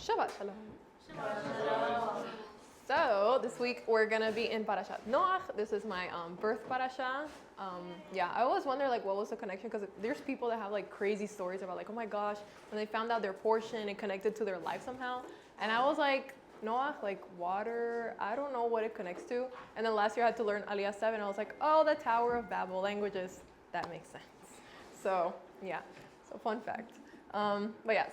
Shabbat Shalom. So this week we're gonna be in Parashat Noach. This is my birth parasha. I always wonder like what was the connection, because there's people that have like crazy stories about like, oh my gosh, when they found out their portion, it connected to their life somehow. And I was like, Noach, like water, I don't know what it connects to. And then last year I had to learn Aliyah 7. I was like, oh, the Tower of Babel languages, that makes sense. So yeah, so fun fact.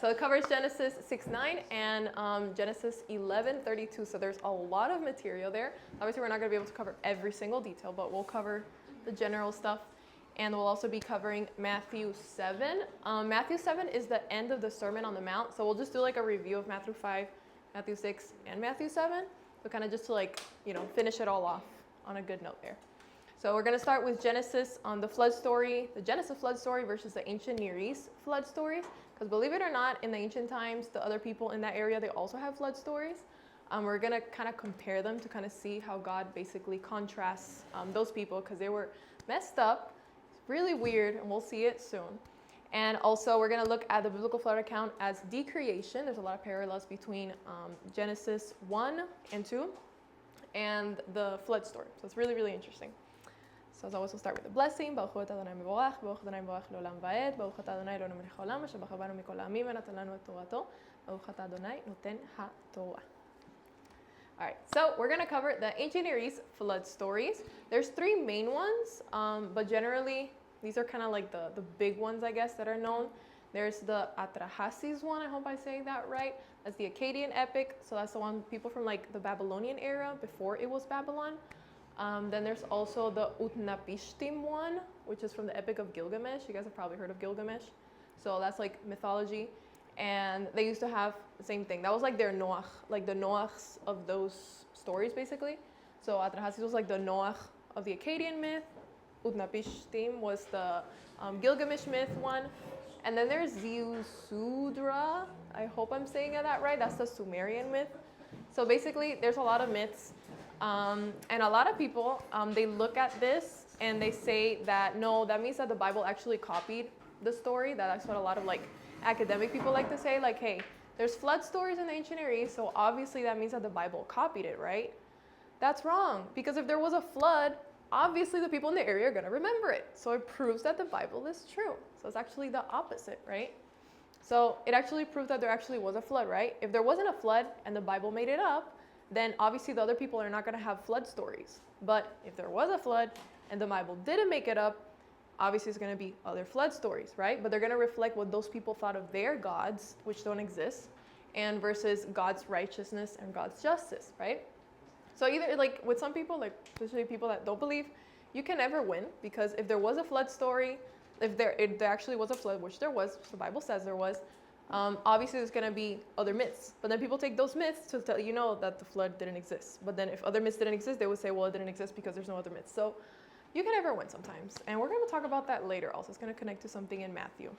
So it covers Genesis 6:9 and Genesis 11:32. So there's a lot of material there. Obviously, we're not going to be able to cover every single detail, but we'll cover the general stuff. And we'll also be covering Matthew 7. Matthew 7 is the end of the Sermon on the Mount. So we'll just do like a review of Matthew 5, Matthew 6, and Matthew 7. So kind of just to like, finish it all off on a good note there. So we're going to start with Genesis on the flood story, the Genesis flood story versus the ancient Near East flood stories. Because believe it or not, in the ancient times, the other people in that area, they also have flood stories. We're going to kind of compare them to kind of see how God basically contrasts those people, because they were messed up. It's really weird, and we'll see it soon. And also, we're going to look at the biblical flood account as decreation. There's a lot of parallels between Genesis 1 and 2 and the flood story. So it's really, really interesting. So as always, we'll start with the blessing. Baruch hu Adonai mevorach, baruch Adonai mevorach leolam va'ed, baruch ata Adonai Eloheinu melech haolam, asher bachar banu mikol ha'amim v'natan lanu et torato, baruch ata Adonai noten ha'torah. All right, so we're going to cover the ancient Near East flood stories. There's three main ones, but generally, these are kind of like the big ones, I guess, that are known. There's the Atrahasis one, I hope I say that right. That's the Akkadian epic, so that's the one people from like the Babylonian era, before it was Babylon. Then there's also the Utnapishtim one, which is from the Epic of Gilgamesh. You guys have probably heard of Gilgamesh. So that's like mythology. And they used to have the same thing. That was like their Noach, like the Noachs of those stories, basically. So Atrahasis was like the Noach of the Akkadian myth. Utnapishtim was the Gilgamesh myth one. And then there's Ziusudra. I hope I'm saying that right. That's the Sumerian myth. So basically, there's a lot of myths. And a lot of people, they look at this and they say that, no, that means that the Bible actually copied the story. That's what a lot of like academic people like to say, like, hey, there's flood stories in the ancient Near East, so obviously that means that the Bible copied it, right? That's wrong, because if there was a flood, obviously the people in the area are going to remember it. So it proves that the Bible is true. So it's actually the opposite, right? So it actually proves that there actually was a flood, right? If there wasn't a flood and the Bible made it up, then obviously the other people are not going to have flood stories. But if there was a flood and the Bible didn't make it up, obviously it's going to be other flood stories, right? But they're going to reflect what those people thought of their gods, which don't exist, and versus God's righteousness and God's justice, right? So either like with some people, like especially people that don't believe, you can never win, because if there was a flood story, if there actually was a flood, which there was, the Bible says there was, obviously there's going to be other myths. But then people take those myths to tell you that the flood didn't exist. But then if other myths didn't exist, they would say, well, it didn't exist because there's no other myths. So you can never win sometimes. And we're going to talk about that later also. It's going to connect to something in Matthew.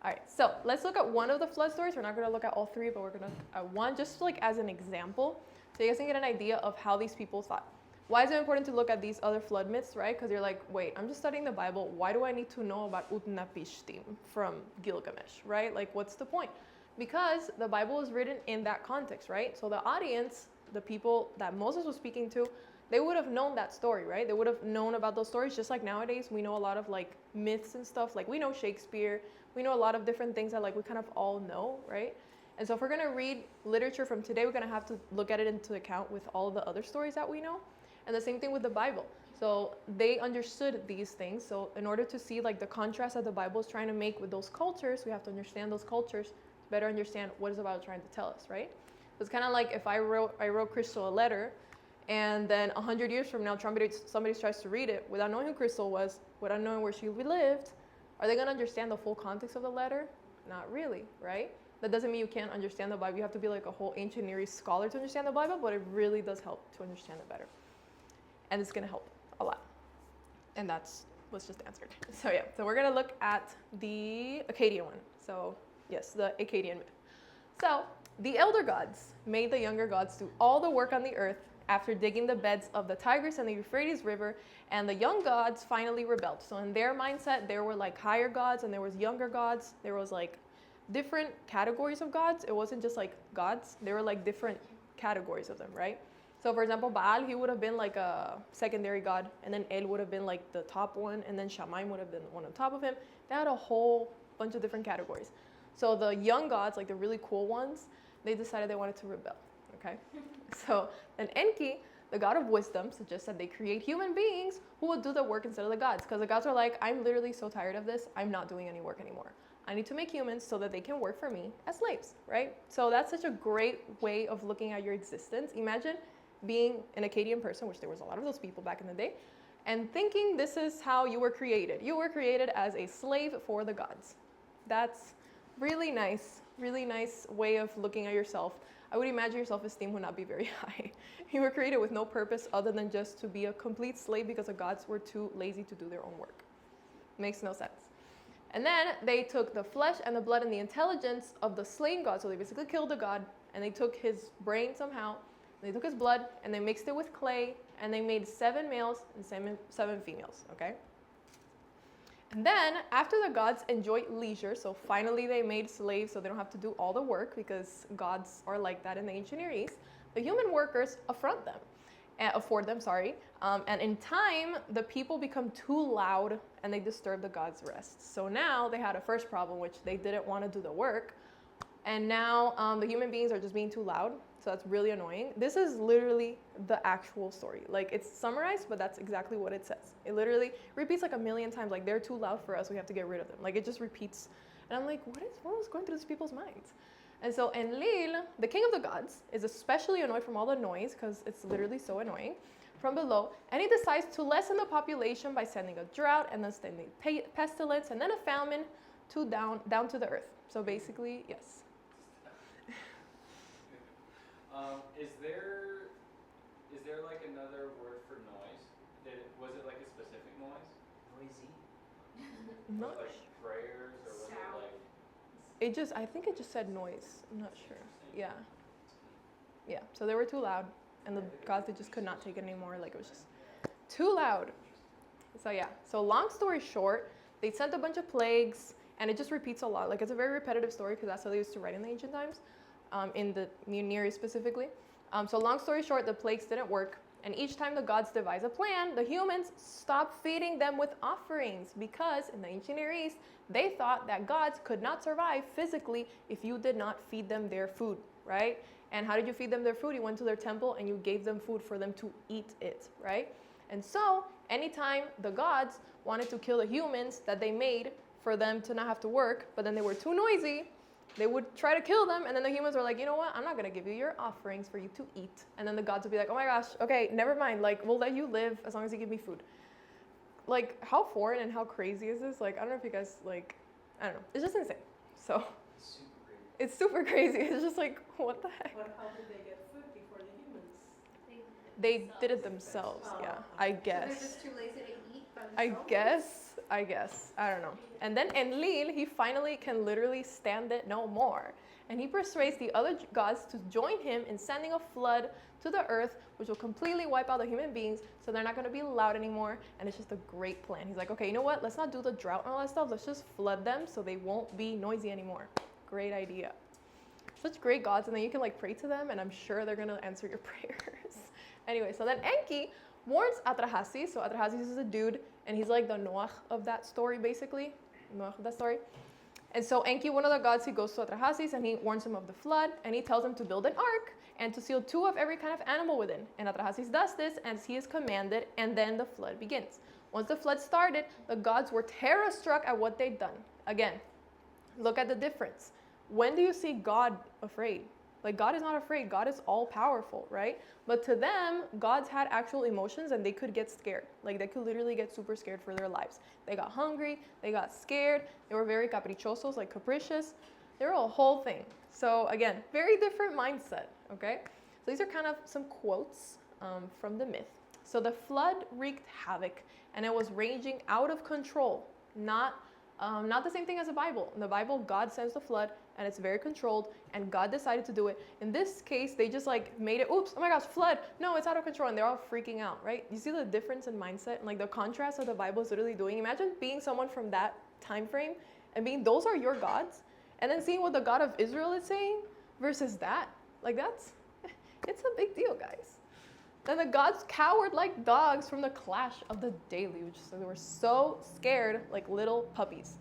All right, so let's look at one of the flood stories. We're not going to look at all three, but we're going to look at one just like as an example, so you guys can get an idea of how these people thought. Why is it important to look at these other flood myths, right? Because you're like, wait, I'm just studying the Bible. Why do I need to know about Utnapishtim from Gilgamesh, right? Like, what's the point? Because the Bible is written in that context, right? So the audience, the people that Moses was speaking to, they would have known that story, right? They would have known about those stories, just like nowadays we know a lot of like myths and stuff. Like we know Shakespeare, we know a lot of different things that like we kind of all know, right? And so if we're going to read literature from today, we're going to have to look at it into account with all the other stories that we know. And the same thing with the Bible. So they understood these things. So in order to see like the contrast that the Bible is trying to make with those cultures, we have to understand those cultures to better understand what is the Bible trying to tell us, right? It's kind of like if I wrote Crystal a letter, and then 100 years from now, somebody tries to read it without knowing who Crystal was, without knowing where she lived, are they going to understand the full context of the letter? Not really, right? That doesn't mean you can't understand the Bible. You have to be like a whole ancient Near East scholar to understand the Bible, but it really does help to understand it better. And it's going to help a lot. And that's what's just answered. So yeah, so we're going to look at the Akkadian one. So yes, the Akkadian myth. So the elder gods made the younger gods do all the work on the earth after digging the beds of the Tigris and the Euphrates River, and the young gods finally rebelled. So in their mindset, there were like higher gods and there was younger gods. There was like different categories of gods. It wasn't just like gods. They were like different categories of them, right? So for example, Baal, he would have been like a secondary god, and then El would have been like the top one, and then Shamaim would have been one on top of him. They had a whole bunch of different categories. So the young gods, like the really cool ones, they decided they wanted to rebel, okay? So then Enki, the god of wisdom, suggests that they create human beings who will do the work instead of the gods. Because the gods are like, I'm literally so tired of this. I'm not doing any work anymore. I need to make humans so that they can work for me as slaves, right? So that's such a great way of looking at your existence. Imagine being an Akkadian person, which there was a lot of those people back in the day, and thinking this is how you were created. You were created as a slave for the gods. That's really nice way of looking at yourself. I would imagine your self-esteem would not be very high. You were created with no purpose other than just to be a complete slave because the gods were too lazy to do their own work. Makes no sense. And then they took the flesh and the blood and the intelligence of the slain god. So they basically killed the god, and they took his brain somehow. They took his blood and they mixed it with clay, and they made 7 males and 7 females, okay? And then after the gods enjoyed leisure, so finally they made slaves so they don't have to do all the work, because gods are like that in the ancient Near East, the human workers afford them. And in time, the people become too loud and they disturb the gods' rest. So now they had a first problem, which they didn't want to do the work. And now the human beings are just being too loud. So that's really annoying. This is literally the actual story. Like, it's summarized, but that's exactly what it says. It literally repeats like a million times. Like, they're too loud for us. We have to get rid of them. Like, it just repeats. And I'm like, what was going through these people's minds? And so Enlil, the king of the gods, is especially annoyed from all the noise, because it's literally so annoying, from below. And he decides to lessen the population by sending a drought, and then sending pestilence, and then a famine down to the earth. So basically, yes. Is there like another word for noise? Was it like a specific noise? Noisy. Not Was it like prayers, or was Sound. it like? I think it just said noise. I'm not sure. Yeah. Yeah. So they were too loud, and the gods, they just could not take it anymore. Like, it was just too loud. So yeah. So long story short, they sent a bunch of plagues, and it just repeats a lot. Like, it's a very repetitive story, because that's how they used to write in the ancient times. In the Near East specifically. So long story short, the plagues didn't work. And each time the gods devise a plan, the humans stopped feeding them with offerings, because in the ancient Near East, they thought that gods could not survive physically if you did not feed them their food, right? And how did you feed them their food? You went to their temple and you gave them food for them to eat it, right? And so anytime the gods wanted to kill the humans that they made for them to not have to work, but then they were too noisy, they would try to kill them, and then the humans were like, you know what, I'm not going to give you your offerings for you to eat. And then the gods would be like, oh my gosh, okay, never mind. Like, we'll let you live as long as you give me food. Like, how foreign and how crazy is this? Like, I don't know if you guys, like, I don't know. It's just insane. So, it's super crazy. It's just like, what the heck? But how did they get food before the humans? They did it themselves, yeah, I guess. So they're just too lazy to eat by I themselves? guess. I don't know. And then Enlil, he finally can literally stand it no more. And he persuades the other gods to join him in sending a flood to the earth, which will completely wipe out the human beings, so they're not going to be loud anymore. And it's just a great plan. He's like, okay, you know what? Let's not do the drought and all that stuff. Let's just flood them so they won't be noisy anymore. Great idea. Such great gods. And then you can like pray to them, and I'm sure they're going to answer your prayers. Anyway, so then Enki warns Atrahasis. So Atrahasis is a dude, and he's like the Noach of that story, basically. Noach of that story. And so Enki, one of the gods, he goes to Atrahasis, and he warns him of the flood, and he tells him to build an ark and to seal 2 of every kind of animal within. And Atrahasis does this as he is commanded, and then the flood begins. Once the flood started, the gods were terror-struck at what they'd done. Again, look at the difference. When do you see God afraid? Like, God is not afraid. God is all-powerful, right? But to them, gods had actual emotions, and they could get scared. Like, they could literally get super scared for their lives. They got hungry. They got scared. They were very caprichosos, like capricious. They were a whole thing. So, again, very different mindset, okay? So these are kind of some quotes from the myth. So the flood wreaked havoc, and it was raging out of control. Not the same thing as the Bible. In the Bible, God sends the flood, and it's very controlled, and God decided to do it. In this case, they just like made it, oops, oh my gosh, flood. No, it's out of control, and they're all freaking out, right? You see the difference in mindset and like the contrast that the Bible is literally doing? Imagine being someone from that time frame and being, those are your gods, And then seeing what the God of Israel is saying versus that, like it's a big deal, guys. Then the gods cowered like dogs from the clash of the deluge. So they were so scared like little puppies.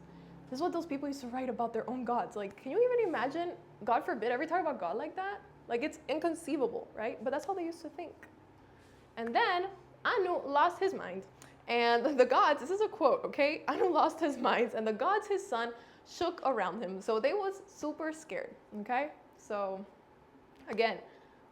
This is what those people used to write about their own gods. Like, can you even imagine, God forbid, ever talk about God like that? Like, it's inconceivable, right? But that's how they used to think. And then Anu lost his mind. And the gods, this is a quote, okay? Anu lost his mind, and the gods, his son, shook around him. So they was super scared, okay? So, again,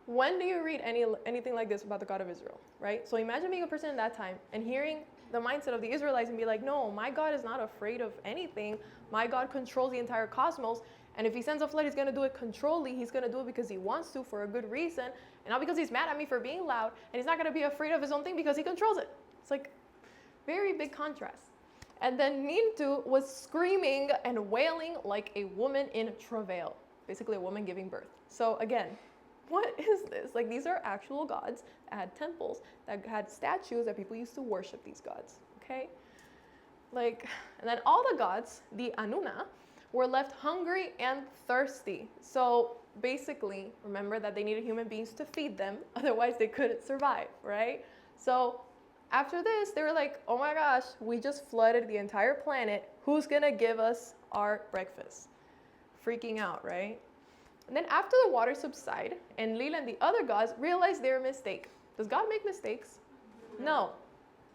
when do you read anything like this about the God of Israel, right? So imagine being a person in that time and hearing the mindset of the Israelites and be like, no, my God is not afraid of anything. My God controls the entire cosmos. And if he sends a flood, he's going to do it controlly. He's going to do it because he wants to for a good reason. And not because he's mad at me for being loud. And he's not going to be afraid of his own thing because he controls it. It's like very big contrast. And then Nintu was screaming and wailing like a woman in travail. Basically a woman giving birth. So again, what is this? Like, these are actual gods that had temples, that had statues that people used to worship these gods, okay? Like, and then all the gods, the Anuna, were left hungry and thirsty. So basically, remember that they needed human beings to feed them, otherwise they couldn't survive, right? So after this, they were like, oh my gosh, we just flooded the entire planet. Who's gonna give us our breakfast? Freaking out, right? And then after the water subside, Enlil and the other gods realized their mistake. Does God make mistakes? No.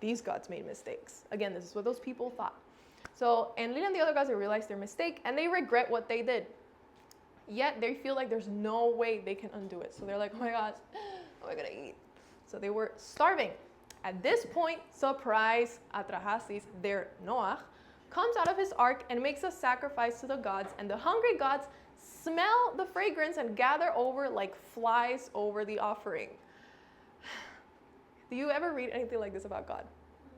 These gods made mistakes. Again, this is what those people thought. So Enlil and the other gods, they realized their mistake, and they regret what they did. Yet they feel like there's no way they can undo it. So they're like, oh my gosh, what am I gonna eat? So they were starving. At this point, surprise, Atrahasis, their Noach, comes out of his ark and makes a sacrifice to the gods, and the hungry gods smell the fragrance and gather over like flies over the offering. Do you ever read anything like this about God?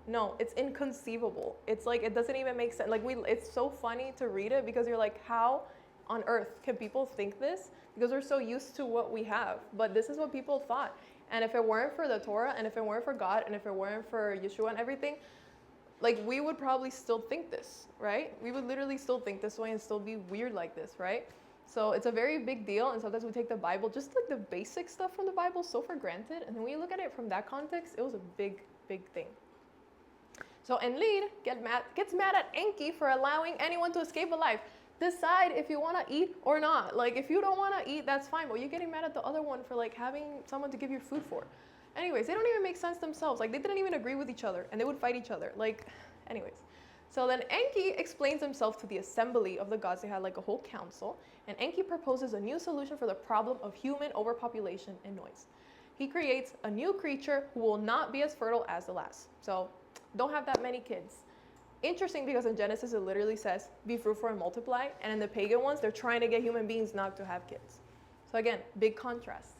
No, it's inconceivable. It's like, it doesn't even make sense. Like, it's so funny to read it because you're like, how on earth can people think this? Because we're so used to what we have. But this is what people thought. And if it weren't for the Torah, and if it weren't for God, and if it weren't for Yeshua and everything, like, we would probably still think this, right? We would literally still think this way and still be weird like this, right? So it's a very big deal, and sometimes we take the Bible, just like the basic stuff from the Bible, so for granted. And then when you look at it from that context, it was a big, big thing. So Enlil gets mad at Enki for allowing anyone to escape alive. Decide if you want to eat or not. Like, if you don't want to eat, that's fine. But you're getting mad at the other one for like having someone to give you food for. Anyways, they don't even make sense themselves. Like, they didn't even agree with each other, and they would fight each other. Like, anyways. So then Enki explains himself to the assembly of the gods. They had like a whole council. And Enki proposes a new solution for the problem of human overpopulation and noise. He creates a new creature who will not be as fertile as the last. So don't have that many kids. Interesting, because in Genesis it literally says, be fruitful and multiply. And in the pagan ones, they're trying to get human beings not to have kids. So again, big contrast.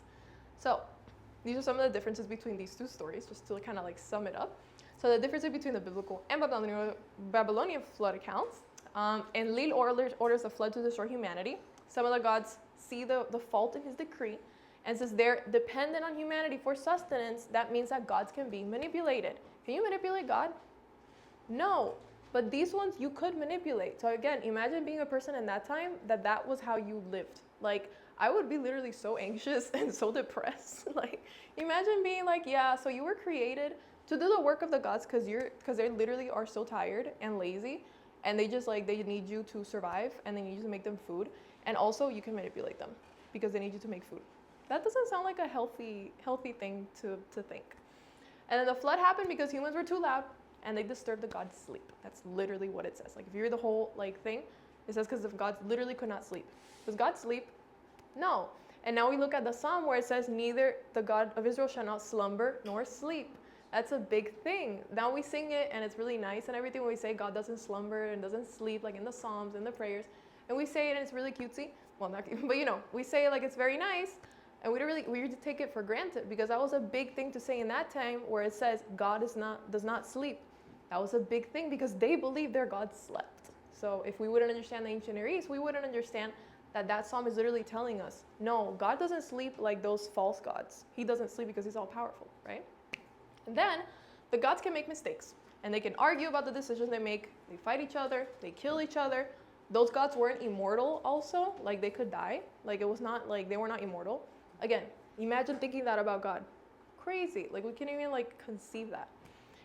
So these are some of the differences between these two stories, just to kind of like sum it up. So the differences between the biblical and Babylonian flood accounts. Enlil orders the flood to destroy humanity. Some of the gods see the fault in his decree, and since they're dependent on humanity for sustenance, that means that gods can be manipulated. Can you manipulate God? No, but these ones you could manipulate. So again, imagine being a person in that time that was how you lived. Like, I would be literally so anxious and so depressed. Like, imagine being like, yeah, so you were created to do the work of the gods because they literally are so tired and lazy, and they need you to survive, and they need you to make them food, and also you can manipulate them because they need you to make food. That doesn't sound like a healthy thing to think. And then the flood happened because humans were too loud and they disturbed the gods' sleep. That's literally what it says. Like, if you read the whole thing, it says because the gods literally could not sleep. Does God sleep? No. And now we look at the Psalm where it says, neither the God of Israel shall not slumber nor sleep. That's a big thing. Now we sing it and it's really nice and everything when we say God doesn't slumber and doesn't sleep, like in the Psalms and the prayers. And we say it and it's really cutesy. Well, not cute, but we say it like it's very nice. And we take it for granted because that was a big thing to say in that time where it says God does not sleep. That was a big thing because they believed their God slept. So if we wouldn't understand the ancient Near East, we wouldn't understand that psalm is literally telling us, no, God doesn't sleep like those false gods. He doesn't sleep because he's all powerful, right? And then the gods can make mistakes and they can argue about the decisions they make. They fight each other, they kill each other, those gods weren't immortal also, like they could die. Like it was not like they were not immortal. Again, imagine thinking that about God. Crazy. Like we can't even like conceive that.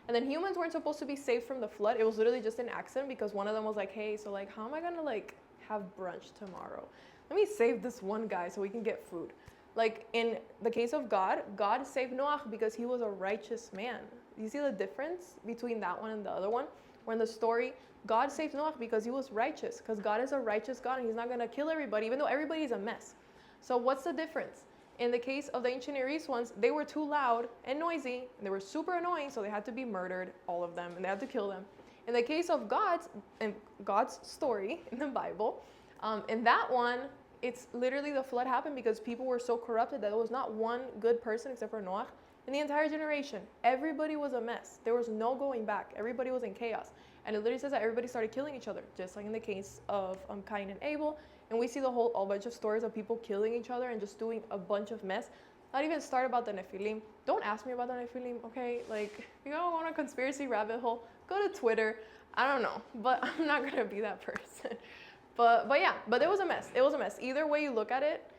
And then humans weren't supposed to be saved from the flood. It was literally just an accident because one of them was like, hey, so like how am I gonna like have brunch tomorrow? Let me save this one guy so we can get food. Like in the case of God, God saved Noach because he was a righteous man. You see the difference between that one and the other one? Where in the story, God saved Noach because he was righteous, because God is a righteous God and he's not gonna kill everybody, even though everybody's a mess. So what's the difference? In the case of the ancient Near East ones, they were too loud and noisy, and they were super annoying, so they had to be murdered, all of them, and they had to kill them. In the case of God's story in the Bible, in that one, it's literally the flood happened because people were so corrupted that there was not one good person except for Noach in the entire generation. Everybody was a mess. There was no going back. Everybody was in chaos. And it literally says that everybody started killing each other, just like in the case of Cain and Abel. And we see a bunch of stories of people killing each other and just doing a bunch of mess. Not even start about the Nephilim. Don't ask me about the Nephilim, okay? Like, if you don't want a conspiracy rabbit hole, go to Twitter. I don't know, but I'm not gonna be that person. But it was a mess. It was a mess. Either way you look at it,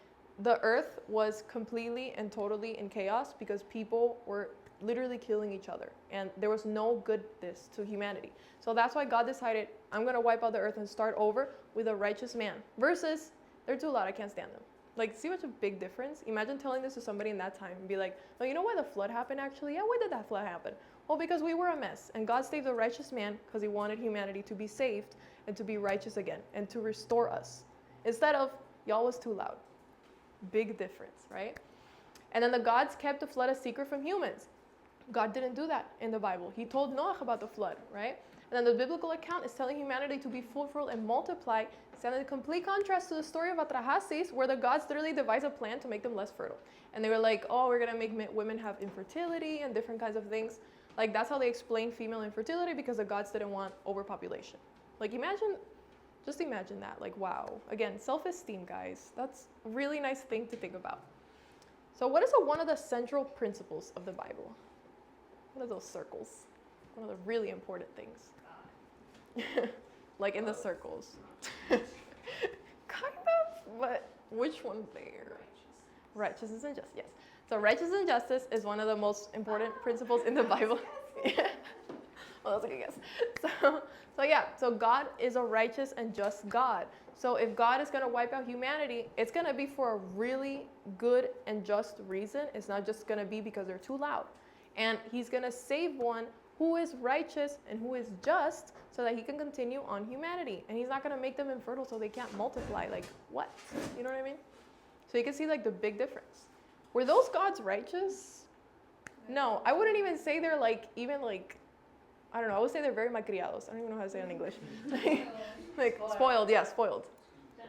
the earth was completely and totally in chaos because people were literally killing each other. And there was no goodness to humanity. So that's why God decided, I'm going to wipe out the earth and start over with a righteous man. Versus, they're too loud, I can't stand them. Like, see what a big difference? Imagine telling this to somebody in that time and be like, no, you know why the flood happened actually? Yeah, why did that flood happen? Well, because we were a mess. And God saved the righteous man because he wanted humanity to be saved and to be righteous again and to restore us. Instead of, y'all was too loud. Big difference, right? And then the gods kept the flood a secret from humans. God didn't do that in the Bible. He told Noach about the flood, right? And then the biblical account is telling humanity to be fruitful and multiply, standing in complete contrast to the story of Atrahasis, where the gods literally devised a plan to make them less fertile. And they were like, oh, we're going to make women have infertility and different kinds of things. Like, that's how they explain female infertility because the gods didn't want overpopulation. Like, just imagine that. Like, wow. Again, self-esteem, guys. That's a really nice thing to think about. So what is one of the central principles of the Bible? What are those circles? One of the really important things. Like in the circles. Kind of, but which one there? Righteousness and justice, yes. So righteousness and justice is one of the most important principles in the Bible. Yeah. Well, that's a good guess. So God is a righteous and just God. So if God is going to wipe out humanity, it's going to be for a really good and just reason. It's not just going to be because they're too loud. And he's going to save one who is righteous and who is just so that he can continue on humanity. And he's not going to make them infertile so they can't multiply. Like, what? You know what I mean? So you can see like the big difference. Were those gods righteous? No, I wouldn't even say they're like, even like, I don't know, I would say they're very malcriados. I don't even know how to say it in English. Like, spoiled, yeah, spoiled.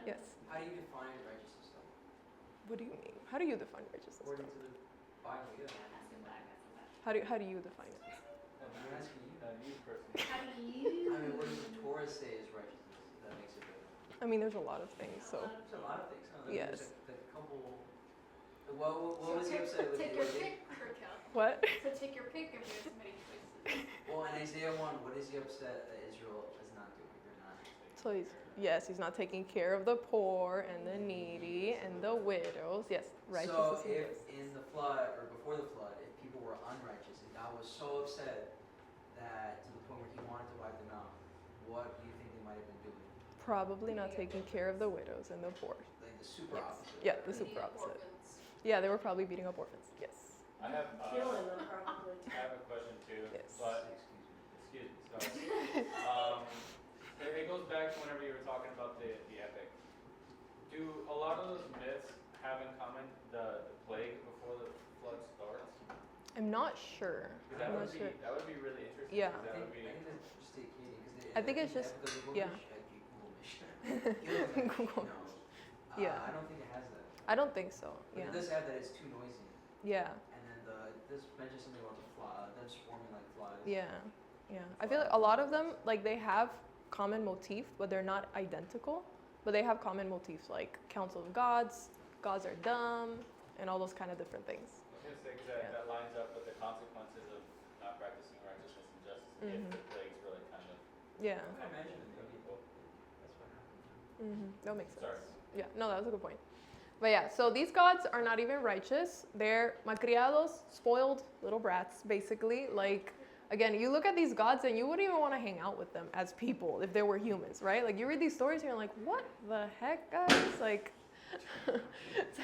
Yes. How do you define righteousness though? What do you mean? How do you define righteousness? According to the Bible, yeah. How do you define it? I'm asking you. You personally. How do you? I mean, what does the Torah say is righteousness? That makes it better. I mean, there's a lot of things, so. There's a lot of things, huh? Yes. There's a couple. What was the upset with Take the your pick, Raquel. What? So take your pick if there's many choices. Well, in Isaiah 1, what is the upset that Israel is not doing? They're not. So he's not taking care of the poor and the needy and the widows. Yes, righteousness. So if in the flood or before the flood, if people were unrighteous and God was so upset that to the point where he wanted to wipe them out, what do you think they might have been doing? Probably not taking care of the widows and the poor. Like the super Yes. opposite. Yeah, the super opposite. Yeah, they were probably beating up orphans. Yes. I have Killing them probably. I have a question too. Yes. But excuse me. Sorry. It goes back to whenever you were talking about the epic. Do a lot of those myths have in common the plague before the flood starts? I'm not sure. 'Cause that I'm would not be sure. that would be really interesting. Yeah. 'Cause I that think, would be. I think that's just take Katie because I think it's just- yeah. Google. Yeah. I don't think it has that. I don't think so. But Yeah. it does have that it's too noisy. Yeah. And then this mentions something about the fly, them swarming like flies. Yeah. Yeah. I feel like a lot of them, like they have common motif, but they're not identical. But they have common motifs like Council of Gods, gods are dumb, and all those kind of different things. I was gonna say 'cause that, Yeah. that lines up with the consequences of not practicing righteousness and justice if Mhm. the plagues really kind of Yeah. I can imagine it kill maybe. people. That's what happened. That makes sense. Sorry. Yeah, no, that was a good point. But yeah, so these gods are not even righteous. They're malcriados, spoiled little brats, basically. Like, again, you look at these gods and you wouldn't even want to hang out with them as people if they were humans, right? Like, you read these stories and you're like, what the heck, guys? Like,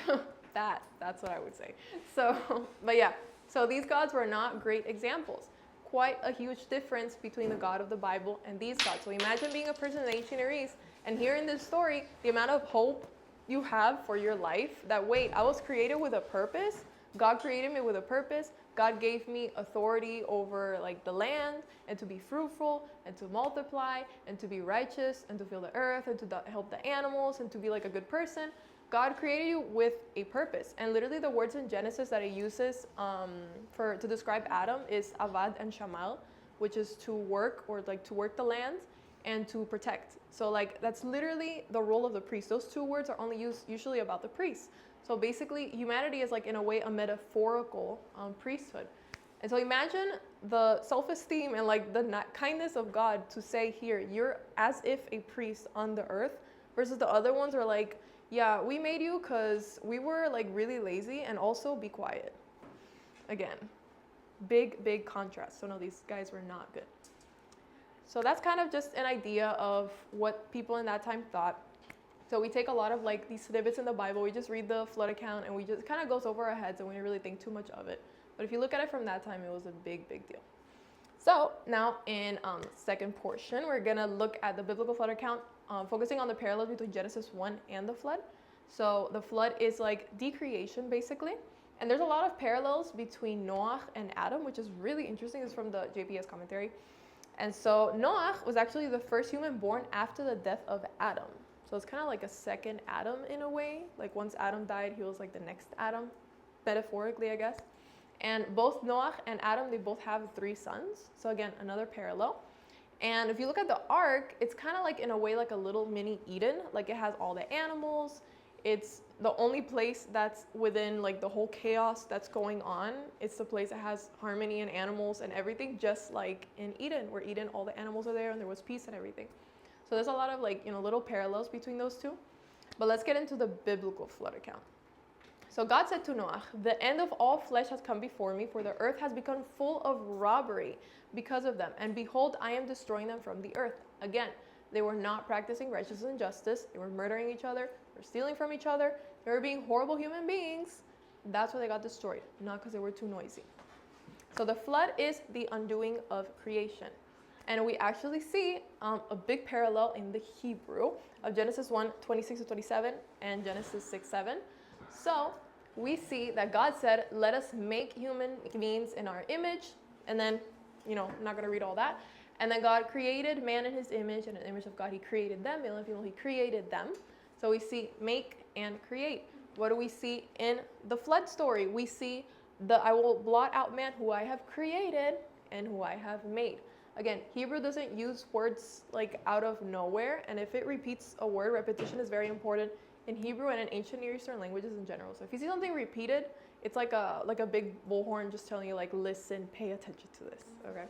so that's what I would say. So, but yeah, so these gods were not great examples. Quite a huge difference between the God of the Bible and these gods. So imagine being a person in the ancient Near East and hearing this story, the amount of hope you have for your life, that wait, I was created with a purpose. God created me with a purpose. God gave me authority over like the land and to be fruitful and to multiply and to be righteous and to fill the earth and to help the animals and to be like a good person. God created you with a purpose. And literally the words in Genesis that it uses to describe Adam is avad and shamal, which is to work or like to work the land and to protect. So like that's literally the role of the priest. Those two words are only used usually about the priest. So basically humanity is like in a way a metaphorical priesthood. And so imagine the self-esteem and like the kindness of God to say here, you're as if a priest on the earth, versus the other ones are like, yeah, we made you because we were like really lazy, and also be quiet. Again, big contrast. So no, these guys were not good. So that's kind of just an idea of what people in that time thought. So we take a lot of like these snippets in the Bible, we just read the flood account and we just kind of goes over our heads and we don't really think too much of it. But if you look at it from that time, it was a big deal. So now in second portion, we're gonna look at the biblical flood account, focusing on the parallels between Genesis 1 and the flood. So the flood is like decreation basically. And there's a lot of parallels between Noach and Adam, which is really interesting. This is from the JPS commentary. And so Noach was actually the first human born after the death of Adam. So it's kind of like a second Adam in a way. Like once Adam died, he was like the next Adam, metaphorically, I guess. And both Noach and Adam, they both have 3 sons. So again, another parallel. And if you look at the ark, it's kind of like in a way like a little mini Eden. Like it has all the animals. It's the only place that's within like the whole chaos that's going on. It's the place that has harmony and animals and everything, just like in Eden, where Eden, all the animals are there and there was peace and everything. So there's a lot of like, little parallels between those two. But let's get into the biblical flood account. So God said to Noach, "The end of all flesh has come before me, for the earth has become full of robbery because of them. And behold, I am destroying them from the earth." Again, they were not practicing righteousness and justice. They were murdering each other. They were stealing from each other. They were being horrible human beings. That's why they got destroyed, not because they were too noisy. So the flood is the undoing of creation. And we actually see a big parallel in the Hebrew of Genesis 1, 26 to 27 and Genesis 6, 7. So we see that God said, let us make human beings in our image. And then, I'm not going to read all that. And then God created man in his image, and in the image of God, he created them. Male and female, he created them. So we see make and create. What do we see in the flood story? We see I will blot out man who I have created and who I have made. Again, Hebrew doesn't use words like out of nowhere. And if it repeats a word, repetition is very important in Hebrew and in ancient Near Eastern languages in general. So if you see something repeated, it's like a big bullhorn just telling you like, listen, pay attention to this, okay?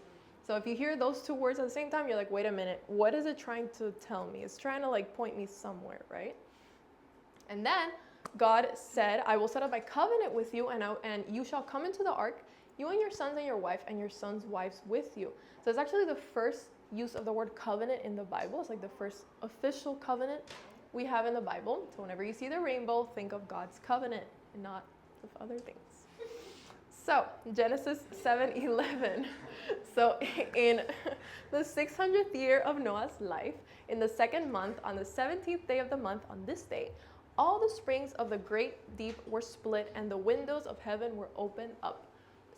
So if you hear those 2 words at the same time, you're like, wait a minute, what is it trying to tell me? It's trying to like point me somewhere, right? And then God said, I will set up my covenant with you, and you shall come into the ark, you and your sons and your wife and your sons' wives with you. So it's actually the first use of the word covenant in the Bible. It's like the first official covenant we have in the Bible. So whenever you see the rainbow, think of God's covenant and not of other things. So Genesis 7:11. So in the 600th year of Noah's life, in the 2nd month, on the 17th day of the month, on this day, all the springs of the great deep were split and the windows of heaven were opened up.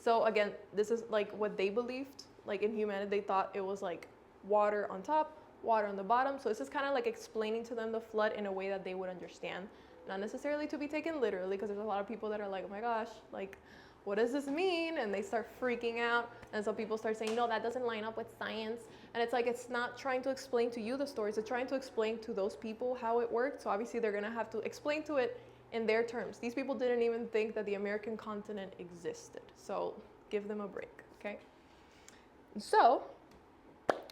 So again, this is like what they believed. Like in humanity, they thought it was like water on top, water on the bottom. So this is kind of like explaining to them the flood in a way that they would understand. Not necessarily to be taken literally, because there's a lot of people that are like, oh my gosh, like, what does this mean? And they start freaking out. And so people start saying, no, that doesn't line up with science. And it's like, it's not trying to explain to you the stories. It's trying to explain to those people how it worked. So obviously they're going to have to explain to it in their terms. These people didn't even think that the American continent existed. So give them a break, okay? So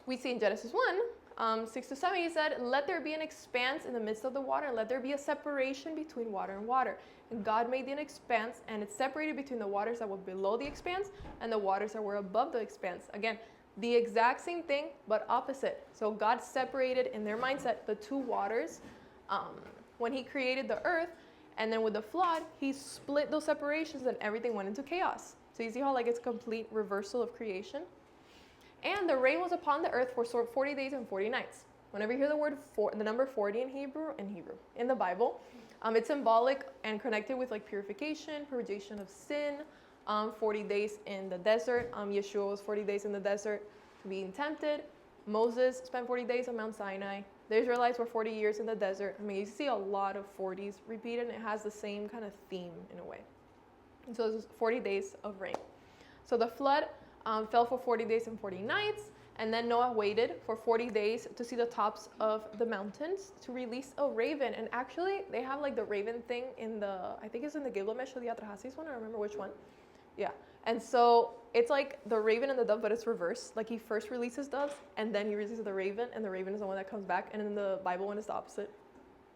we see in Genesis 1 6 to 7, he said, let there be an expanse in the midst of the water, and let there be a separation between water and water. And God made an expanse, and it separated between the waters that were below the expanse and the waters that were above the expanse. Again, the exact same thing, but opposite. So God separated in their mindset the two waters when he created the earth, and then with the flood, he split those separations and everything went into chaos. So you see how like it's complete reversal of creation? And the rain was upon the earth for 40 days and 40 nights. Whenever you hear the word the number 40 in the Bible, it's symbolic and connected with like purification, purgation of sin. 40 days in the desert. Yeshua was 40 days in the desert being tempted. Moses spent 40 days on Mount Sinai. The Israelites were 40 years in the desert. I mean, you see a lot of 40s repeated, and it has the same kind of theme in a way. And so it was 40 days of rain. So the flood fell for 40 days and 40 nights, and then Noah waited for 40 days to see the tops of the mountains to release a raven. And actually, they have like the raven thing in the, I think it's in the Gilgamesh or the Atrahasis one, I don't remember which one. Yeah. And so it's like the raven and the dove, but it's reversed. Like he first releases doves, and then he releases the raven, and the raven is the one that comes back. And in the Bible one is the opposite.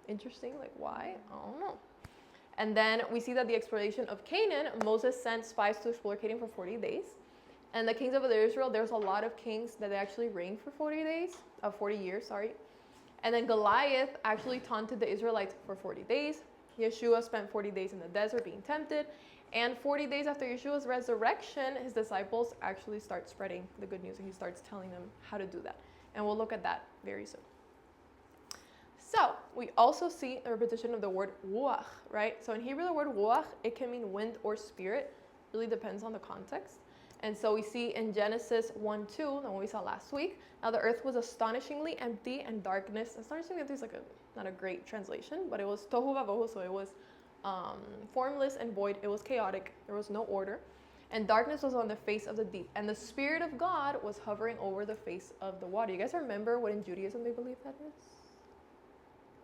Interesting. Like why? I don't know. And then we see that the exploration of Canaan, Moses sent spies to explore Canaan for 40 days. And the kings of Israel, there's a lot of kings that they actually reigned for 40 years. And then Goliath actually taunted the Israelites for 40 days. Yeshua spent 40 days in the desert being tempted. And 40 days after Yeshua's resurrection, his disciples actually start spreading the good news, and he starts telling them how to do that. And we'll look at that very soon. So we also see a repetition of the word ruach, right? So in Hebrew, the word ruach, it can mean wind or spirit. Really depends on the context. And so we see in Genesis 1:2, the one we saw last week, now the earth was astonishingly empty and darkness. Astonishingly empty is like not a great translation, but it was tohu vavohu, so it was formless and void. It was chaotic. There was no order. And darkness was on the face of the deep. And the Spirit of God was hovering over the face of the water. You guys remember what in Judaism they believe that is?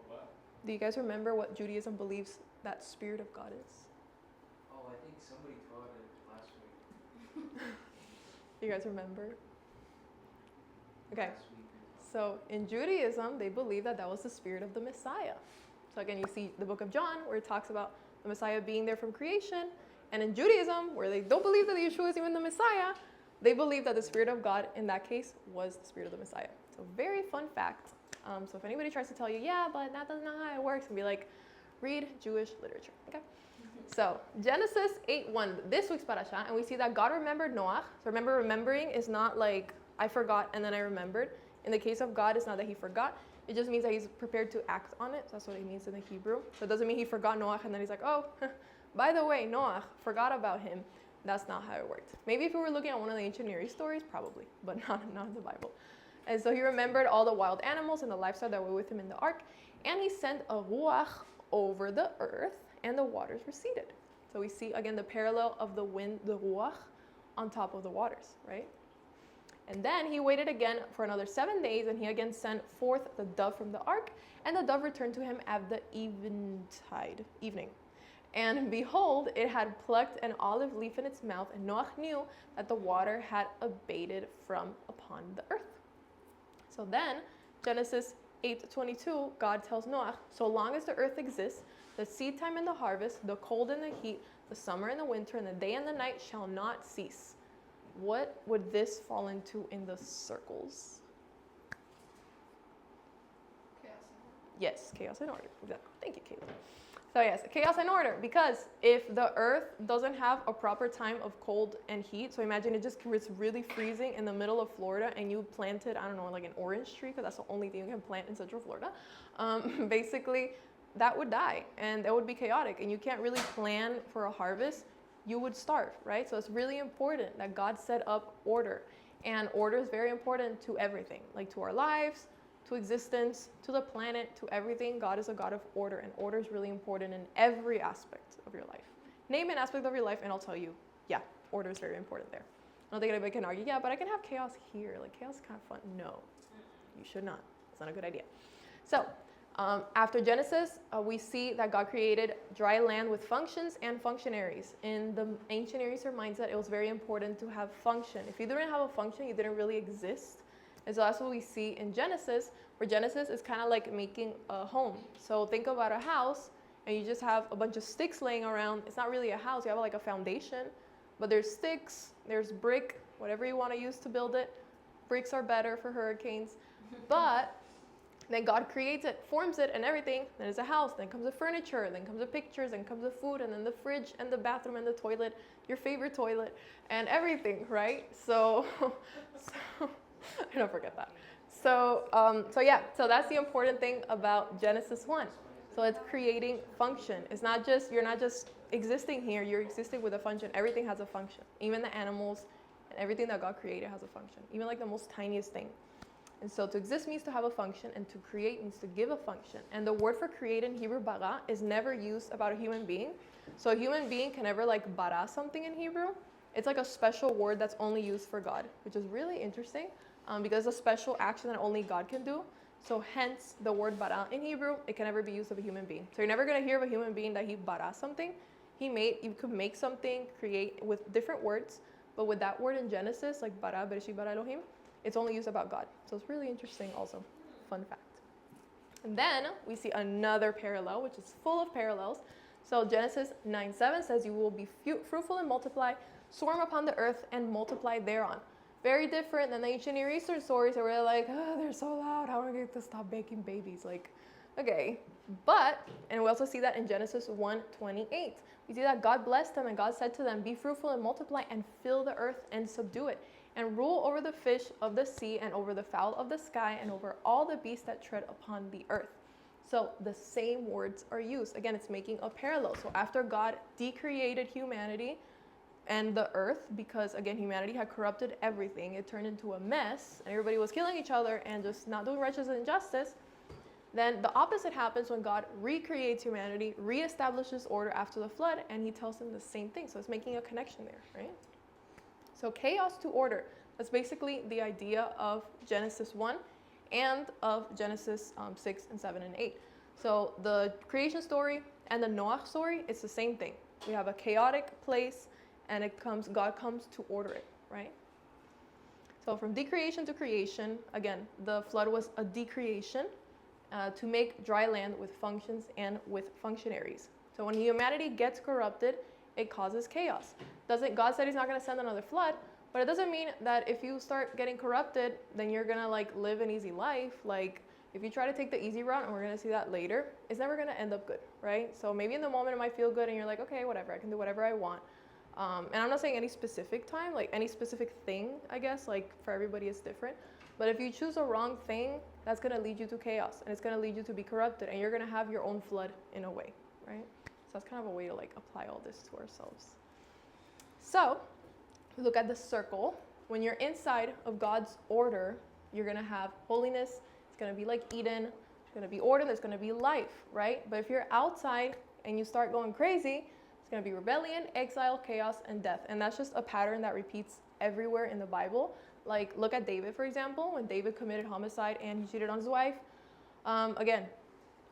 What? Do you guys remember what Judaism believes that Spirit of God is? Oh, I think somebody taught it last week. You guys remember? Okay. Last week. So in Judaism, they believe that that was the Spirit of the Messiah. So again, you see the book of John where it talks about the Messiah being there from creation. And in Judaism, where they don't believe that Yeshua is even the Messiah, they believe that the Spirit of God, in that case, was the Spirit of the Messiah. So very fun fact. So if anybody tries to tell you, yeah, but that doesn't know how it works, and be like, read Jewish literature, okay? So Genesis 8:1, this week's parasha, and we see that God remembered Noach. So remember, remembering is not like I forgot and then I remembered. In the case of God, it's not that he forgot. It just means that he's prepared to act on it. So that's what it means in the Hebrew. So it doesn't mean he forgot Noach and then he's like, oh, by the way, Noach, forgot about him. That's not how it worked. Maybe if we were looking at one of the ancient Near East stories, probably, but not in the Bible. And so he remembered all the wild animals and the livestock that were with him in the ark. And he sent a ruach over the earth, and the waters receded. So we see, again, the parallel of the wind, the ruach, on top of the waters, right? And then he waited again for another 7 days, and he again sent forth the dove from the ark, and the dove returned to him at the evening. And behold, it had plucked an olive leaf in its mouth, and Noach knew that the water had abated from upon the earth. So then, Genesis 8:22, God tells Noach, so long as the earth exists, the seed time and the harvest, the cold and the heat, the summer and the winter, and the day and the night shall not cease. What would this fall into in the circles? Chaos. Yes, chaos and order. Exactly. Thank you, Caitlin. So yes, chaos and order. Because if the earth doesn't have a proper time of cold and heat, so imagine it's really freezing in the middle of Florida, and you planted, I don't know, like an orange tree, because that's the only thing you can plant in Central Florida. Basically, that would die, and that would be chaotic, and you can't really plan for a harvest. You would starve, right? So it's really important that God set up order. And order is very important to everything, like to our lives, to existence, to the planet, to everything. God is a God of order, and order is really important in every aspect of your life. Name an aspect of your life, and I'll tell you, yeah, order is very important there. I don't think anybody can argue, yeah, but I can have chaos here. Like, chaos is kind of fun. No, you should not. It's not a good idea. So, after Genesis, we see that God created dry land with functions and functionaries. In the ancient Near Eastern mindset, it was very important to have function. If you didn't have a function, you didn't really exist. And so that's what we see in Genesis, where Genesis is kind of like making a home. So think about a house, and you just have a bunch of sticks laying around. It's not really a house. You have like a foundation, but there's sticks, there's brick, whatever you want to use to build it. Bricks are better for hurricanes. But then God creates it, forms it, and everything. Then it's a house. Then comes the furniture. Then comes the pictures. Then comes the food. And then the fridge and the bathroom and the toilet, your favorite toilet, and everything, right? So I don't forget that. So that's the important thing about Genesis 1. So it's creating function. It's not just, you're not just existing here, you're existing with a function. Everything has a function. Even the animals and everything that God created has a function. Even like the most tiniest thing. And so to exist means to have a function, and to create means to give a function. And the word for create in Hebrew, bara, is never used about a human being. So a human being can never like bara something in Hebrew. It's like a special word that's only used for God, which is really interesting because it's a special action that only God can do. So hence the word bara in Hebrew, it can never be used of a human being. So you're never going to hear of a human being that he bara something. You could make something, create with different words, but with that word in Genesis, like bara, bereshit bara Elohim, it's only used about God. So it's really interesting also. Fun fact. And then we see another parallel, which is full of parallels. So Genesis 9:7 says, you will be fruitful and multiply, swarm upon the earth and multiply thereon. Very different than the ancient Near Eastern stories where we're like, oh, they're so loud. How am I going to stop making babies? Like, okay. But, and we also see that in Genesis 1:28. We see that God blessed them and God said to them, be fruitful and multiply and fill the earth and subdue it, and rule over the fish of the sea and over the fowl of the sky and over all the beasts that tread upon the earth. So the same words are used. Again, it's making a parallel. So after God decreated humanity and the earth, because again, humanity had corrupted everything, it turned into a mess and everybody was killing each other and just not doing righteousness and justice. Then the opposite happens when God recreates humanity, reestablishes order after the flood, and he tells them the same thing. So it's making a connection there, right? So chaos to order. That's basically the idea of Genesis 1 and of Genesis 6 and 7 and 8. So the creation story and the Noach story, it's the same thing. We have a chaotic place, and God comes to order it, right? So from decreation to creation, again, the flood was a decreation to make dry land with functions and with functionaries. So when humanity gets corrupted, it causes chaos. God said he's not going to send another flood, but it doesn't mean that if you start getting corrupted, then you're going to like live an easy life. Like if you try to take the easy route, and we're going to see that later, it's never going to end up good, right? So maybe in the moment it might feel good and you're like, okay, whatever, I can do whatever I want. And I'm not saying any specific time, like any specific thing, I guess, like for everybody it's different. But if you choose a wrong thing, that's going to lead you to chaos, and it's going to lead you to be corrupted, and you're going to have your own flood in a way, right? So that's kind of a way to like apply all this to ourselves. So look at the circle. When you're inside of God's order, you're going to have holiness. It's going to be like Eden. It's going to be order. There's going to be life, right? But if you're outside and you start going crazy, it's going to be rebellion, exile, chaos, and death. And that's just a pattern that repeats everywhere in the Bible. Like, look at David, for example. When David committed homicide and he cheated on his wife, again,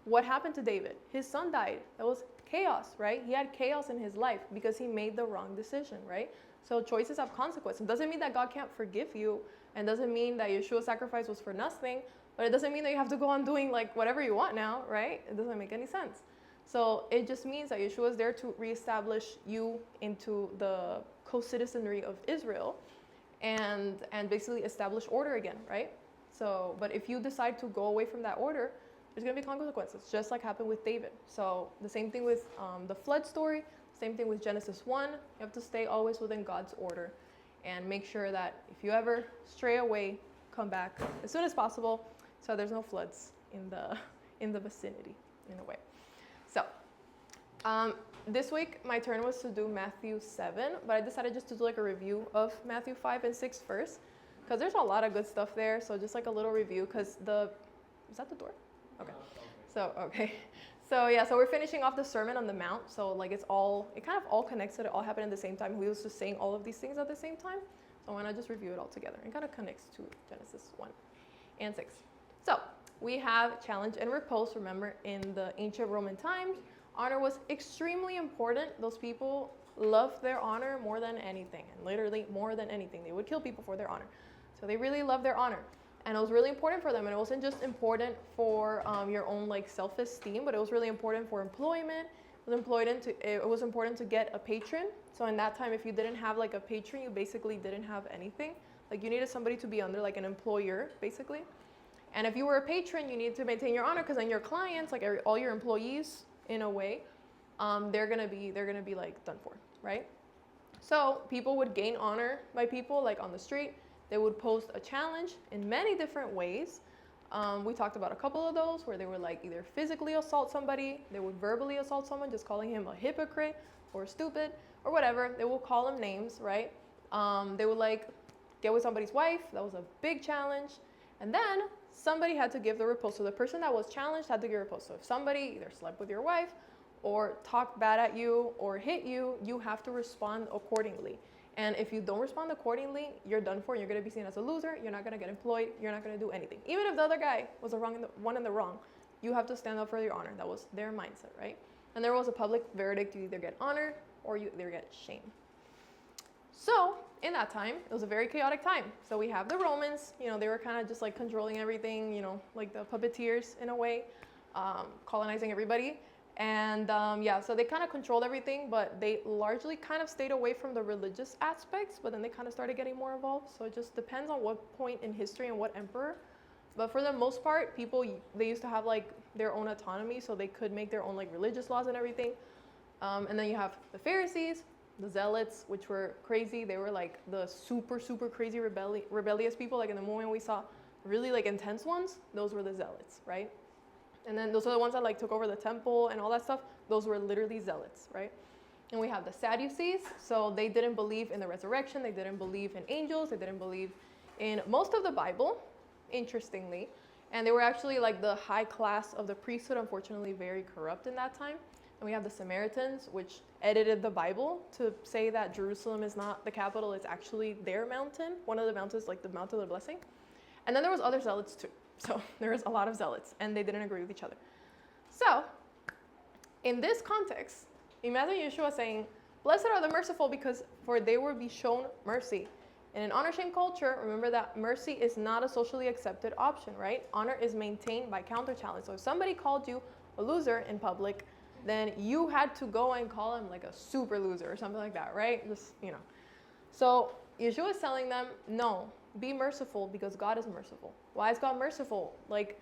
what happened to David? His son died. That was chaos, right? He had chaos in his life because he made the wrong decision, right? So choices have consequences. It doesn't mean that God can't forgive you, and doesn't mean that Yeshua's sacrifice was for nothing, but it doesn't mean that you have to go on doing like whatever you want now, right? It doesn't make any sense. So it just means that Yeshua is there to reestablish you into the co-citizenry of Israel and basically establish order again, right? So, but if you decide to go away from that order, there's going to be consequences, just like happened with David. So the same thing with the flood story, same thing with Genesis 1. You have to stay always within God's order and make sure that if you ever stray away, come back as soon as possible so there's no floods in the vicinity in a way. So this week my turn was to do Matthew 7, but I decided just to do like a review of Matthew 5 and 6 first, because there's a lot of good stuff there. So just like a little review, because is that the door? Okay. So we're finishing off the Sermon on the Mount. So like it kind of all connects. It all happened at the same time. We was just saying all of these things at the same time. So why not just review it all together? It kind of connects to Genesis 1 and 6. So we have challenge and repose. Remember, in the ancient Roman times, honor was extremely important. Those people loved their honor more than anything, and literally more than anything. They would kill people for their honor. So they really loved their honor. And it was really important for them. And it wasn't just important for your own like self-esteem, but it was really important for employment. It was important to get a patron. So in that time, if you didn't have like a patron, you basically didn't have anything. Like you needed somebody to be under, like an employer, basically. And if you were a patron, you needed to maintain your honor, because then your clients, like all your employees, in a way, they're gonna be like done for, right? So people would gain honor by people like on the street. They would post a challenge in many different ways. We talked about a couple of those where they would like either physically assault somebody, they would verbally assault someone, just calling him a hypocrite or stupid or whatever. They will call them names, right? They would like get with somebody's wife. That was a big challenge. And then somebody had to give the riposte. So the person that was challenged had to give a riposte. So if somebody either slept with your wife or talked bad at you or hit you, you have to respond accordingly. And if you don't respond accordingly, you're done for. You're going to be seen as a loser. You're not going to get employed. You're not going to do anything. Even if the other guy was the one in the wrong, you have to stand up for your honor. That was their mindset, right? And there was a public verdict. You either get honor or you either get shame. So in that time, it was a very chaotic time. So we have the Romans, they were kind of just like controlling everything, like the puppeteers in a way, colonizing everybody. And so they kind of controlled everything, but they largely kind of stayed away from the religious aspects, but then they kind of started getting more involved. So it just depends on what point in history and what emperor. But for the most part, they used to have like their own autonomy, so they could make their own like religious laws and everything. And then you have the Pharisees, the Zealots, which were crazy. They were like the super, super crazy rebellious people. Like in the moment we saw really like intense ones, those were the Zealots, right? And then those are the ones that like took over the temple and all that stuff. Those were literally Zealots, right? And we have the Sadducees. So they didn't believe in the resurrection. They didn't believe in angels. They didn't believe in most of the Bible, interestingly. And they were actually like the high class of the priesthood, unfortunately very corrupt in that time. And we have the Samaritans, which edited the Bible to say that Jerusalem is not the capital. It's actually their mountain. One of the mountains, like the Mount of the Blessing. And then there was other Zealots too. So there was a lot of Zealots, and they didn't agree with each other. So in this context, imagine Yeshua saying, "Blessed are the merciful, because for they will be shown mercy." In an honor-shame culture, remember that mercy is not a socially accepted option, right? Honor is maintained by counter-challenge. So if somebody called you a loser in public, then you had to go and call him like a super loser or something like that, right? Just, So Yeshua is telling them, no, be merciful because God is merciful. Why is God merciful? Like,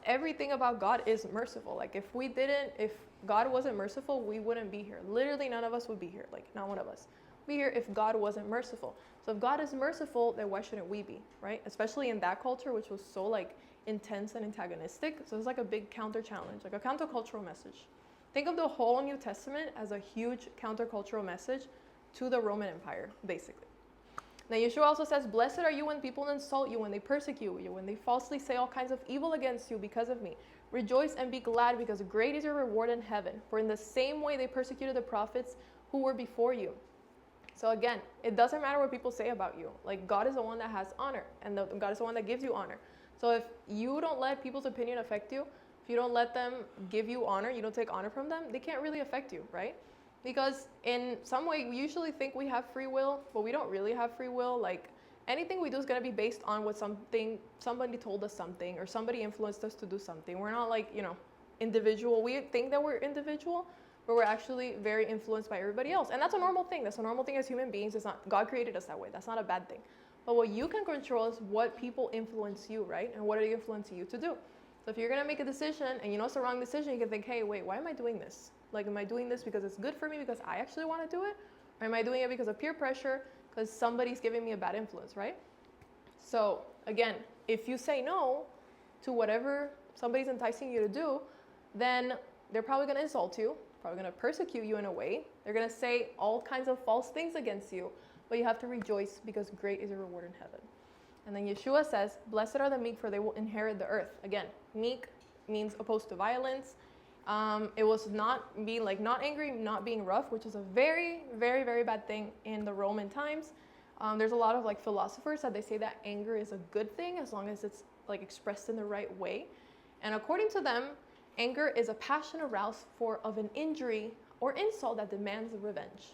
everything about God is merciful. Like, if God wasn't merciful, we wouldn't be here. Literally, none of us would be here. Like, not one of us would be here if God wasn't merciful. So if God is merciful, then why shouldn't we be, right? Especially in that culture, which was so, like, intense and antagonistic. So it's like a big counter-challenge, like a countercultural message. Think of the whole New Testament as a huge countercultural message to the Roman Empire, basically. Now, Yeshua also says, "Blessed are you when people insult you, when they persecute you, when they falsely say all kinds of evil against you because of me. Rejoice and be glad, because great is your reward in heaven. For in the same way they persecuted the prophets who were before you." So again, it doesn't matter what people say about you. Like, God is the one that has honor, and God is the one that gives you honor. So if you don't let people's opinion affect you, if you don't let them give you honor, you don't take honor from them, they can't really affect you, right? Because in some way, we usually think we have free will, but we don't really have free will. Like, anything we do is going to be based on what somebody told us something, or somebody influenced us to do something. We're not like, individual. We think that we're individual, but we're actually very influenced by everybody else. And that's a normal thing. That's a normal thing as human beings. It's not, God created us that way. That's not a bad thing. But what you can control is what people influence you, right? And what are they influencing you to do? So if you're going to make a decision and you know it's the wrong decision, you can think, hey, wait, why am I doing this? Like, am I doing this because it's good for me, because I actually want to do it? Or am I doing it because of peer pressure, because somebody's giving me a bad influence, right? So again, if you say no to whatever somebody's enticing you to do, then they're probably going to insult you, probably going to persecute you in a way. They're going to say all kinds of false things against you, but you have to rejoice because great is your reward in heaven. And then Yeshua says, "Blessed are the meek, for they will inherit the earth." Again, meek means opposed to violence. It was not angry, not being rough, which is a very, very, very bad thing in the Roman times. There's a lot of like philosophers that they say that anger is a good thing as long as it's like expressed in the right way. And according to them, anger is a passion aroused of an injury or insult that demands revenge.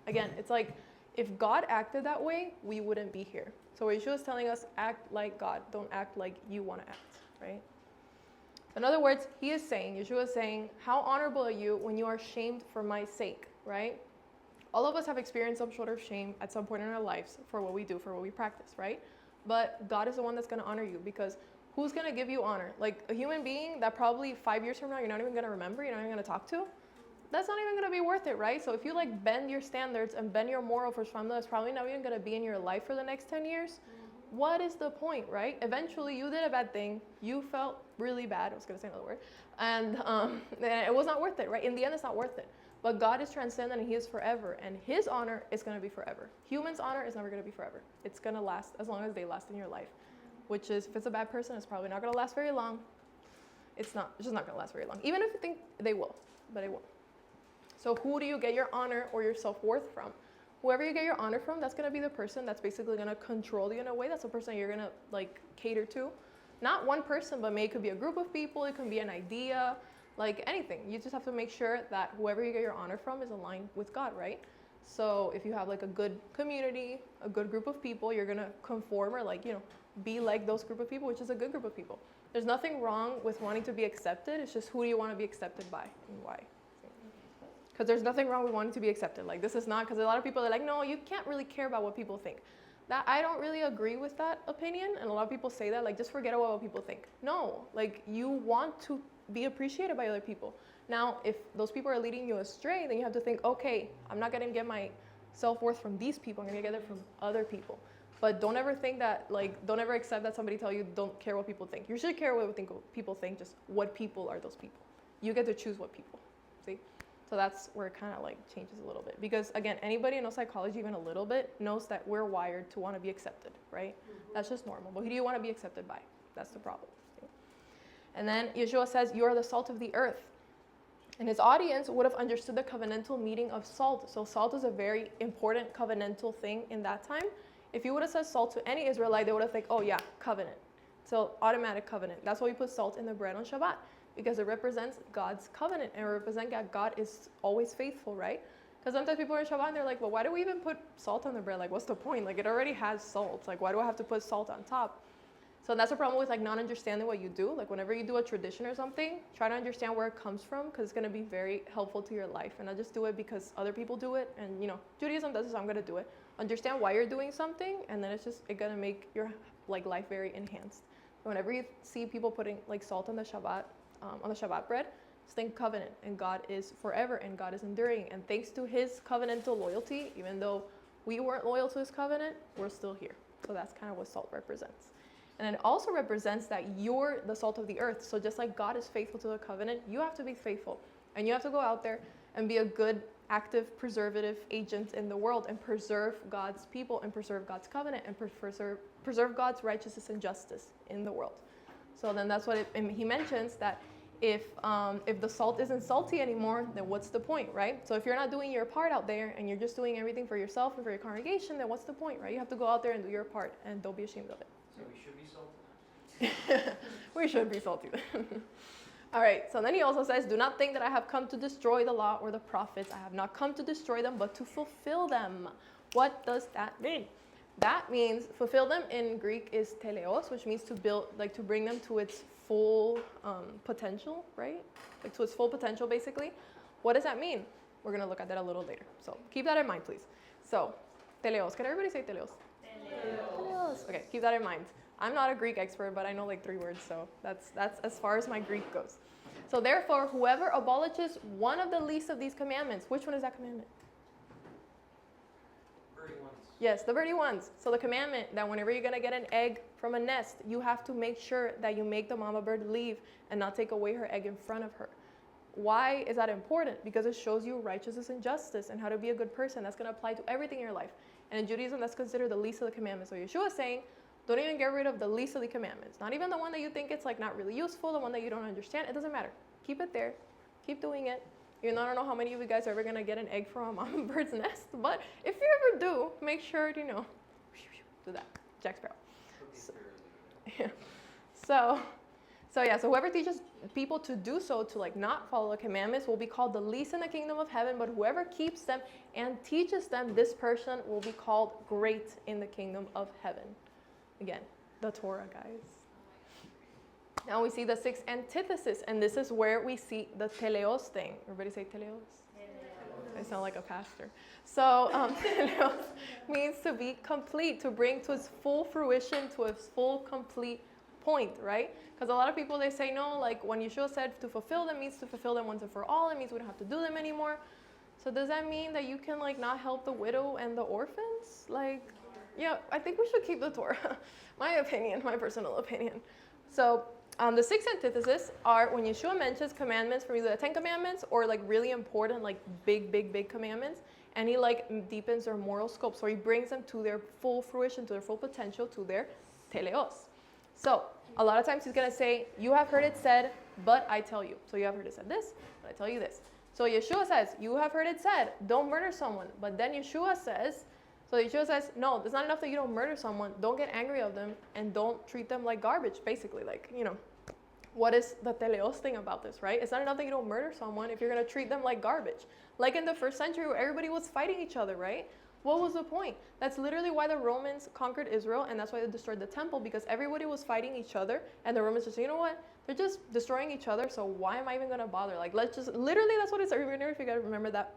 Again, it's like if God acted that way, we wouldn't be here. So Yeshua is telling us, act like God. Don't act like you want to act, right? In other words, Yeshua is saying, how honorable are you when you are shamed for my sake, right? All of us have experienced some sort of shame at some point in our lives for what we do, for what we practice, right? But God is the one that's going to honor you, because who's going to give you honor? Like a human being that probably 5 years from now, you're not even going to remember, you're not even going to talk to. That's not even going to be worth it, right? So if you like bend your standards and bend your moral for someone that's probably not even going to be in your life for the next 10 years, what is the point, right? Eventually you did a bad thing, you felt really bad, I was going to say another word, and it was not worth it, right? In the end, it's not worth it. But God is transcendent and he is forever, and his honor is going to be forever. Humans' honor is never going to be forever. It's going to last as long as they last in your life, which is, if it's a bad person, it's probably not going to last very long. It's just not going to last very long, even if you think they will, but it won't. So who do you get your honor or your self-worth from? Whoever you get your honor from, that's going to be the person that's basically going to control you in a way. That's the person you're going to like cater to. Not one person, but maybe it could be a group of people. It can be an idea. Like anything, you just have to make sure that whoever you get your honor from is aligned with God, right? So if you have like a good community, a good group of people, you're gonna conform or like, be like those group of people, which is a good group of people. There's nothing wrong with wanting to be accepted. It's just who do you want to be accepted by and why? Because there's nothing wrong with wanting to be accepted. Like this is not, because a lot of people are like, no, you can't really care about what people think. That I don't really agree with that opinion, and a lot of people say that, like, just forget about what people think. No, like you want to be appreciated by other people. Now, if those people are leading you astray, then you have to think, okay, I'm not going to get my self-worth from these people. I'm going to get it from other people. But don't ever think that, like, don't ever accept that somebody tell you don't care what people think. You should care what people think, just what people are those people. You get to choose what people, see? So that's where it kind of like changes a little bit. Because again, anybody who knows psychology even a little bit knows that we're wired to want to be accepted, right? That's just normal. But who do you want to be accepted by? That's the problem. And then Yeshua says, you are the salt of the earth. And his audience would have understood the covenantal meaning of salt. So salt is a very important covenantal thing in that time. If you would have said salt to any Israelite, they would have think, oh yeah, covenant. So automatic covenant. That's why we put salt in the bread on Shabbat, because it represents God's covenant and it represents that God is always faithful, right? Because sometimes people are in Shabbat and they're like, well, why do we even put salt on the bread? Like, what's the point? Like, it already has salt. Like, why do I have to put salt on top? So that's a problem with like not understanding what you do. Like whenever you do a tradition or something, try to understand where it comes from, because it's going to be very helpful to your life, and not just do it because other people do it. And Judaism does this, so I'm going to do it. Understand why you're doing something, and then it's going to make your like life very enhanced. So whenever you see people putting like salt on the Shabbat bread, just think covenant, and God is forever and God is enduring. And thanks to his covenantal loyalty, even though we weren't loyal to his covenant, we're still here. So that's kind of what salt represents. And it also represents that you're the salt of the earth. So just like God is faithful to the covenant, you have to be faithful. And you have to go out there and be a good, active, preservative agent in the world and preserve God's people and preserve God's covenant and preserve God's righteousness and justice in the world. So then that's what he mentions, that if the salt isn't salty anymore, then what's the point, right? So if you're not doing your part out there and you're just doing everything for yourself and for your congregation, then what's the point, right? You have to go out there and do your part, and don't be ashamed of it. So we should be salty. We should be salty then. All right, so then he also says, do not think that I have come to destroy the law or the prophets. I have not come to destroy them, but to fulfill them. What does that mean? That means fulfill them in Greek is teleos, which means to build, like to bring them to its full potential, right? Like to its full potential, basically. What does that mean? We're going to look at that a little later. So keep that in mind, please. So, teleos. Can everybody say teleos? Teleos. Okay, keep that in mind. I'm not a Greek expert, but I know like 3 words, so that's as far as my Greek goes. So therefore, whoever abolishes one of the least of these commandments, which one is that commandment? Birdie ones. Yes, the birdie ones. So the commandment that whenever you're going to get an egg from a nest, you have to make sure that you make the mama bird leave and not take away her egg in front of her. Why is that important? Because it shows you righteousness and justice and how to be a good person. That's going to apply to everything in your life. And in Judaism, that's considered the least of the commandments. So Yeshua is saying, don't even get rid of the least of the commandments. Not even the one that you think it's like not really useful, the one that you don't understand. It doesn't matter. Keep it there. Keep doing it. I don't know how many of you guys are ever going to get an egg from a mama bird's nest, but if you ever do, make sure to, do that. Jack Sparrow. So So yeah, so whoever teaches people to do so, to like not follow the commandments, will be called the least in the kingdom of heaven. But whoever keeps them and teaches them, this person will be called great in the kingdom of heaven. Again, the Torah, guys. Now we see the sixth antithesis, and this is where we see the teleos thing. Everybody say teleos? I sound like a pastor. So teleos means to be complete, to bring to its full fruition, to its full complete point, right? Because a lot of people, they say, no, like when Yeshua said to fulfill them means to fulfill them once and for all. It means we don't have to do them anymore. So does that mean that you can like not help the widow and the orphans? Like, yeah, I think we should keep the Torah. My opinion, my personal opinion. So the six antitheses are when Yeshua mentions commandments from either the 10 Commandments or like really important, like big commandments, and he like deepens their moral scope. So he brings them to their full fruition, to their full potential, to their teleos. So a lot of times he's going to say, you have heard it said, but I tell you. So you have heard it said this, but I tell you this. So Yeshua says, you have heard it said, don't murder someone. But then Yeshua says, no, it's not enough that you don't murder someone. Don't get angry of them and don't treat them like garbage, basically. Like, you know, what is the teleos thing about this, right? It's not enough that you don't murder someone if you're going to treat them like garbage. Like in the first century where everybody was fighting each other, right? What was the point? That's literally why the Romans conquered Israel, and that's why they destroyed the temple, because everybody was fighting each other, and the Romans just said, you know what? They're just destroying each other, so why am I even going to bother? Like, let's just, literally, that's what it's, if you guys remember that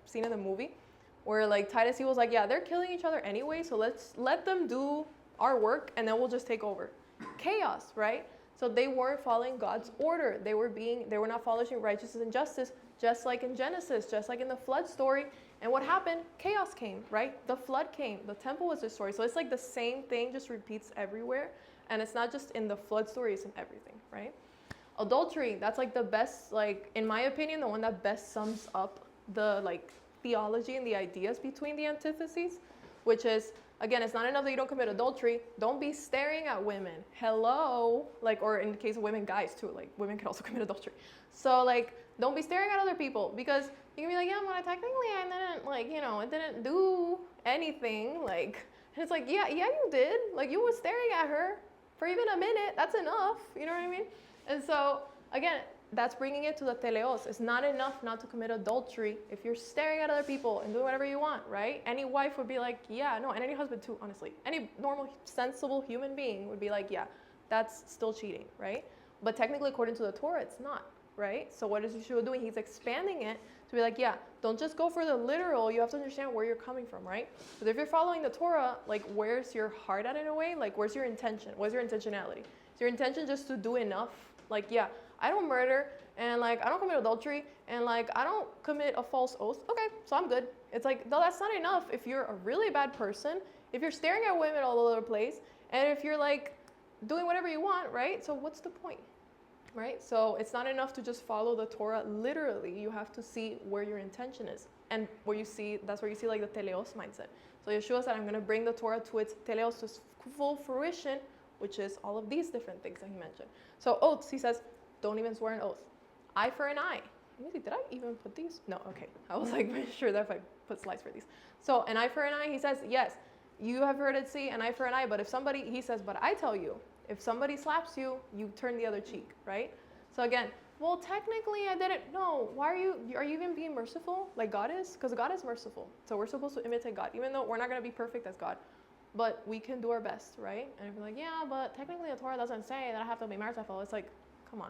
scene in the movie, where like Titus, he was like, yeah, they're killing each other anyway, so let's let them do our work, and then we'll just take over. Chaos, right? So they weren't following God's order. They were not following righteousness and justice, just like in Genesis, just like in the flood story. And what happened? Chaos came, right? The flood came. The temple was destroyed. So it's like the same thing just repeats everywhere. And it's not just in the flood story, it's in everything, right? Adultery, that's like the best, like, in my opinion, the one that best sums up the, like, theology and the ideas between the antitheses, which is, again, it's not enough that you don't commit adultery. Don't be staring at women. Hello. Like, or in the case of women, guys, too. Like, women can also commit adultery. So, like, don't be staring at other people, because you can be like, yeah, well, technically I didn't, like, you know, it didn't do anything, like, and it's like, yeah, you did, like, you were staring at her for even a minute, that's enough, you know what I mean? And so, again, that's bringing it to the teleos. It's not enough not to commit adultery if you're staring at other people and doing whatever you want, right? Any wife would be like, yeah, no, and any husband too, honestly. Any normal, sensible human being would be like, yeah, that's still cheating, right? But technically, according to the Torah, it's not. Right? So what is Yeshua doing? He's expanding it to be like, yeah, don't just go for the literal. You have to understand where you're coming from, right? Because if you're following the Torah, like, where's your heart at in a way? Like, where's your intention? What's your intentionality? Is your intention just to do enough? Like, yeah, I don't murder, and like, I don't commit adultery, and like, I don't commit a false oath. Okay, so I'm good. It's like, no, that's not enough if you're a really bad person, if you're staring at women all over the place, and if you're like doing whatever you want, right? So what's the point? Right? So it's not enough to just follow the Torah literally. You have to see where your intention is. And that's where you see like the teleos mindset. So Yeshua said, I'm going to bring the Torah to its teleos, to its full fruition, which is all of these different things that he mentioned. So oaths, he says, don't even swear an oath. Eye for an eye. Let me see, did I even put these? No, okay. I was like, make sure that if I put slides for these. So an eye for an eye, he says, yes, you have heard it say an eye for an eye, but if somebody, he says, but I tell you, if somebody slaps you, you turn the other cheek, right? So again, well, technically I didn't. No, why are you even being merciful like God is? Because God is merciful. So we're supposed to imitate God, even though we're not going to be perfect as God. But we can do our best, right? And if you're like, yeah, but technically the Torah doesn't say that I have to be merciful. It's like, come on.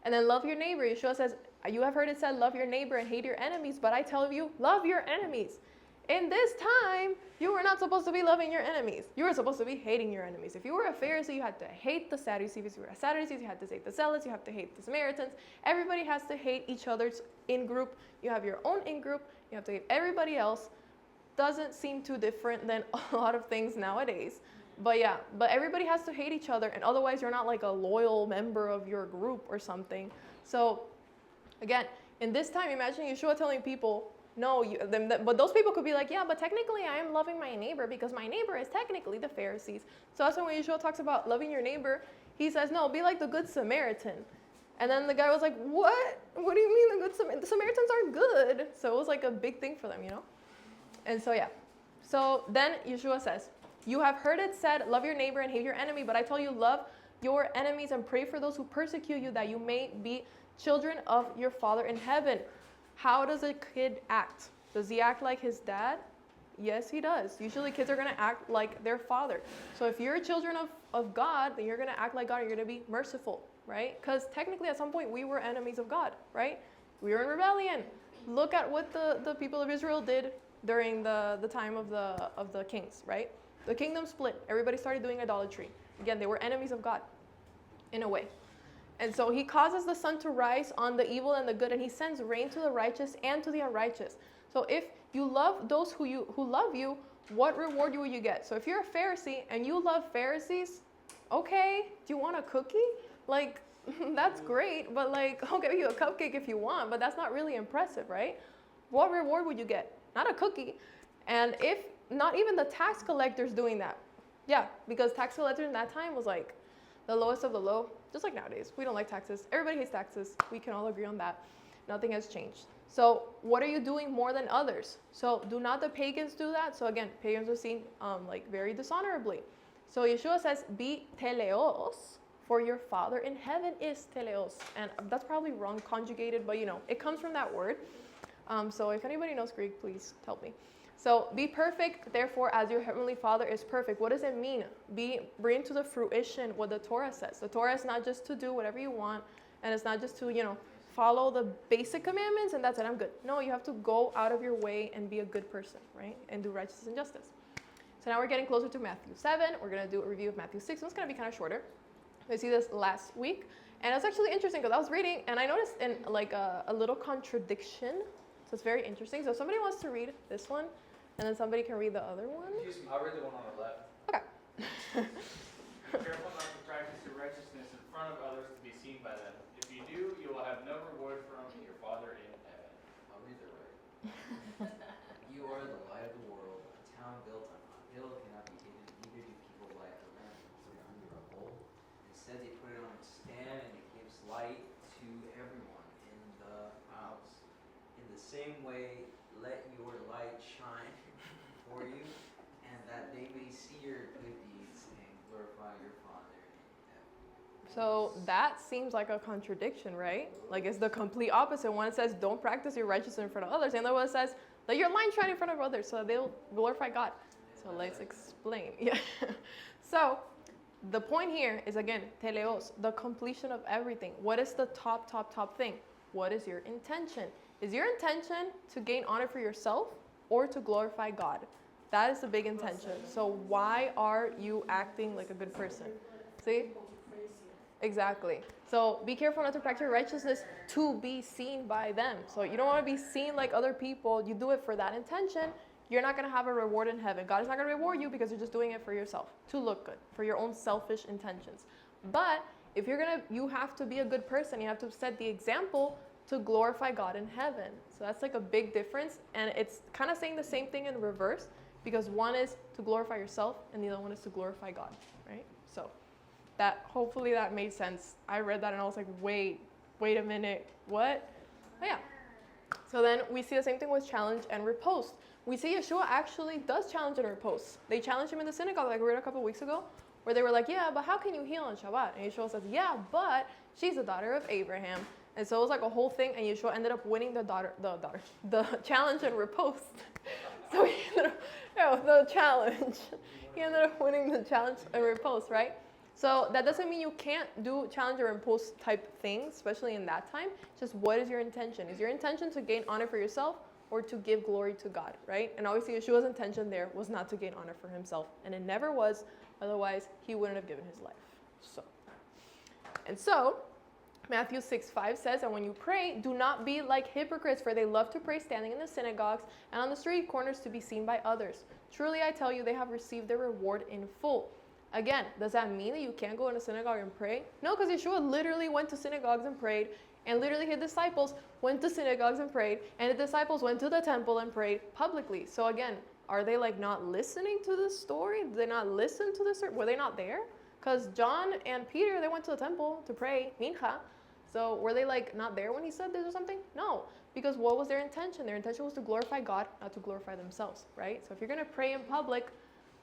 And then love your neighbor. Yeshua says, you have heard it said, love your neighbor and hate your enemies. But I tell you, love your enemies. In this time, you were not supposed to be loving your enemies. You were supposed to be hating your enemies. If you were a Pharisee, you had to hate the Sadducees. If you were a Sadducees, you had to hate the Zealots. You have to hate the Samaritans. Everybody has to hate each other's in-group. You have your own in-group. You have to hate everybody else. Doesn't seem too different than a lot of things nowadays. But yeah, but everybody has to hate each other, and otherwise you're not like a loyal member of your group or something. So again, in this time, imagine Yeshua telling people, no, but those people could be like, yeah, but technically I am loving my neighbor because my neighbor is technically the Pharisees. So that's when Yeshua talks about loving your neighbor, he says, no, be like the good Samaritan. And then the guy was like, what? What do you mean the Samaritans aren't good? So it was like a big thing for them, you know? And so, yeah. So then Yeshua says, you have heard it said, love your neighbor and hate your enemy, but I tell you, love your enemies and pray for those who persecute you, that you may be children of your Father in heaven. How does a kid act? Does he act like his dad? Yes, he does. Usually kids are going to act like their father. So if you're children of God, then you're going to act like God. You're going to be merciful, right? Because technically at some point we were enemies of God, right? We were in rebellion. Look at what the people of Israel did during the time of the kings, right? The kingdom split. Everybody started doing idolatry. Again, they were enemies of God in a way. And so he causes the sun to rise on the evil and the good, and he sends rain to the righteous and to the unrighteous. So if you love those who love you, what reward will you get? So if you're a Pharisee and you love Pharisees, okay, do you want a cookie? Like, that's great, but like, I'll give you a cupcake if you want, but that's not really impressive, right? What reward would you get? Not a cookie. And if not even the tax collectors doing that. Yeah, because tax collectors in that time was like the lowest of the low, just like nowadays. We don't like taxes. Everybody hates taxes. We can all agree on that. Nothing has changed. So what are you doing more than others? So do not the pagans do that? So again, pagans are seen like very dishonorably. So Yeshua says, be teleos, for your Father in heaven is teleos. And that's probably wrong conjugated, but it comes from that word. So if anybody knows Greek, please tell me. So be perfect, therefore, as your heavenly Father is perfect. What does it mean? Bring to the fruition what the Torah says. The Torah is not just to do whatever you want, and it's not just to, follow the basic commandments and that's it, I'm good. No, you have to go out of your way and be a good person, right? And do righteousness and justice. So now we're getting closer to Matthew 7. We're going to do a review of Matthew 6. It's going to be kind of shorter. I see this last week. And it's actually interesting because I was reading and I noticed in like a little contradiction. So it's very interesting. So if somebody wants to read this one and then somebody can read the other one. Excuse me, I'll read the one on the left. Okay. Be careful not to practice your righteousness in front of others to be seen by them. If you do, you will have no reward from your Father in heaven. I'll read it right. You are the light of the world. A town built on a hill cannot be hidden. Neither do people light a lamp and put it under a bowl. Instead, they put it on its stand, and it gives light to everyone in the house. In the same way, let your light shine before you, and that they may see your good deeds and glorify your Father in heaven. So that seems like a contradiction, right? Like it's the complete opposite. One says, don't practice your righteousness in front of others. And the other one says, let your light shine in front of others so that they'll glorify God. So let's explain. Yeah. So the point here is, again, teleos, the completion of everything. What is the top thing? What is your intention? Is your intention to gain honor for yourself or to glorify God? That is the big intention. So why are you acting like a good person? See? Exactly. So be careful not to practice your righteousness to be seen by them. So you don't want to be seen like other people. You do it for that intention. You're not going to have a reward in heaven. God is not going to reward you because you're just doing it for yourself, to look good, for your own selfish intentions. But if you have to be a good person. You have to set the example to glorify God in heaven. So that's like a big difference. And it's kind of saying the same thing in reverse, because one is to glorify yourself and the other one is to glorify God, right? So hopefully that made sense. I read that and I was like, wait a minute, what? Oh yeah. So then we see the same thing with challenge and riposte. We see Yeshua actually does challenge and riposte. They challenged him in the synagogue, like we read a couple weeks ago, where they were like, yeah, but how can you heal on Shabbat? And Yeshua says, yeah, but she's the daughter of Abraham. And so it was like a whole thing, and Yeshua ended up winning the challenge and riposte. So he ended up, the challenge. He ended up winning the challenge and riposte, right? So that doesn't mean you can't do challenge or riposte type things, especially in that time. Just what is your intention? Is your intention to gain honor for yourself or to give glory to God, right? And obviously Yeshua's intention there was not to gain honor for himself, and it never was. Otherwise, he wouldn't have given his life. So Matthew 6:5 says, and when you pray, do not be like hypocrites, for they love to pray standing in the synagogues and on the street corners to be seen by others. Truly, I tell you, they have received their reward in full. Again, does that mean that you can't go in a synagogue and pray? No, because Yeshua literally went to synagogues and prayed, and literally his disciples went to synagogues and prayed, and the disciples went to the temple and prayed publicly. So again, are they like not listening to the story? Did they not listen to this? Were they not there? Because John and Peter, they went to the temple to pray, mincha. So were they like not there when he said this or something? No, because what was their intention? Their intention was to glorify God, not to glorify themselves, right? So if you're going to pray in public,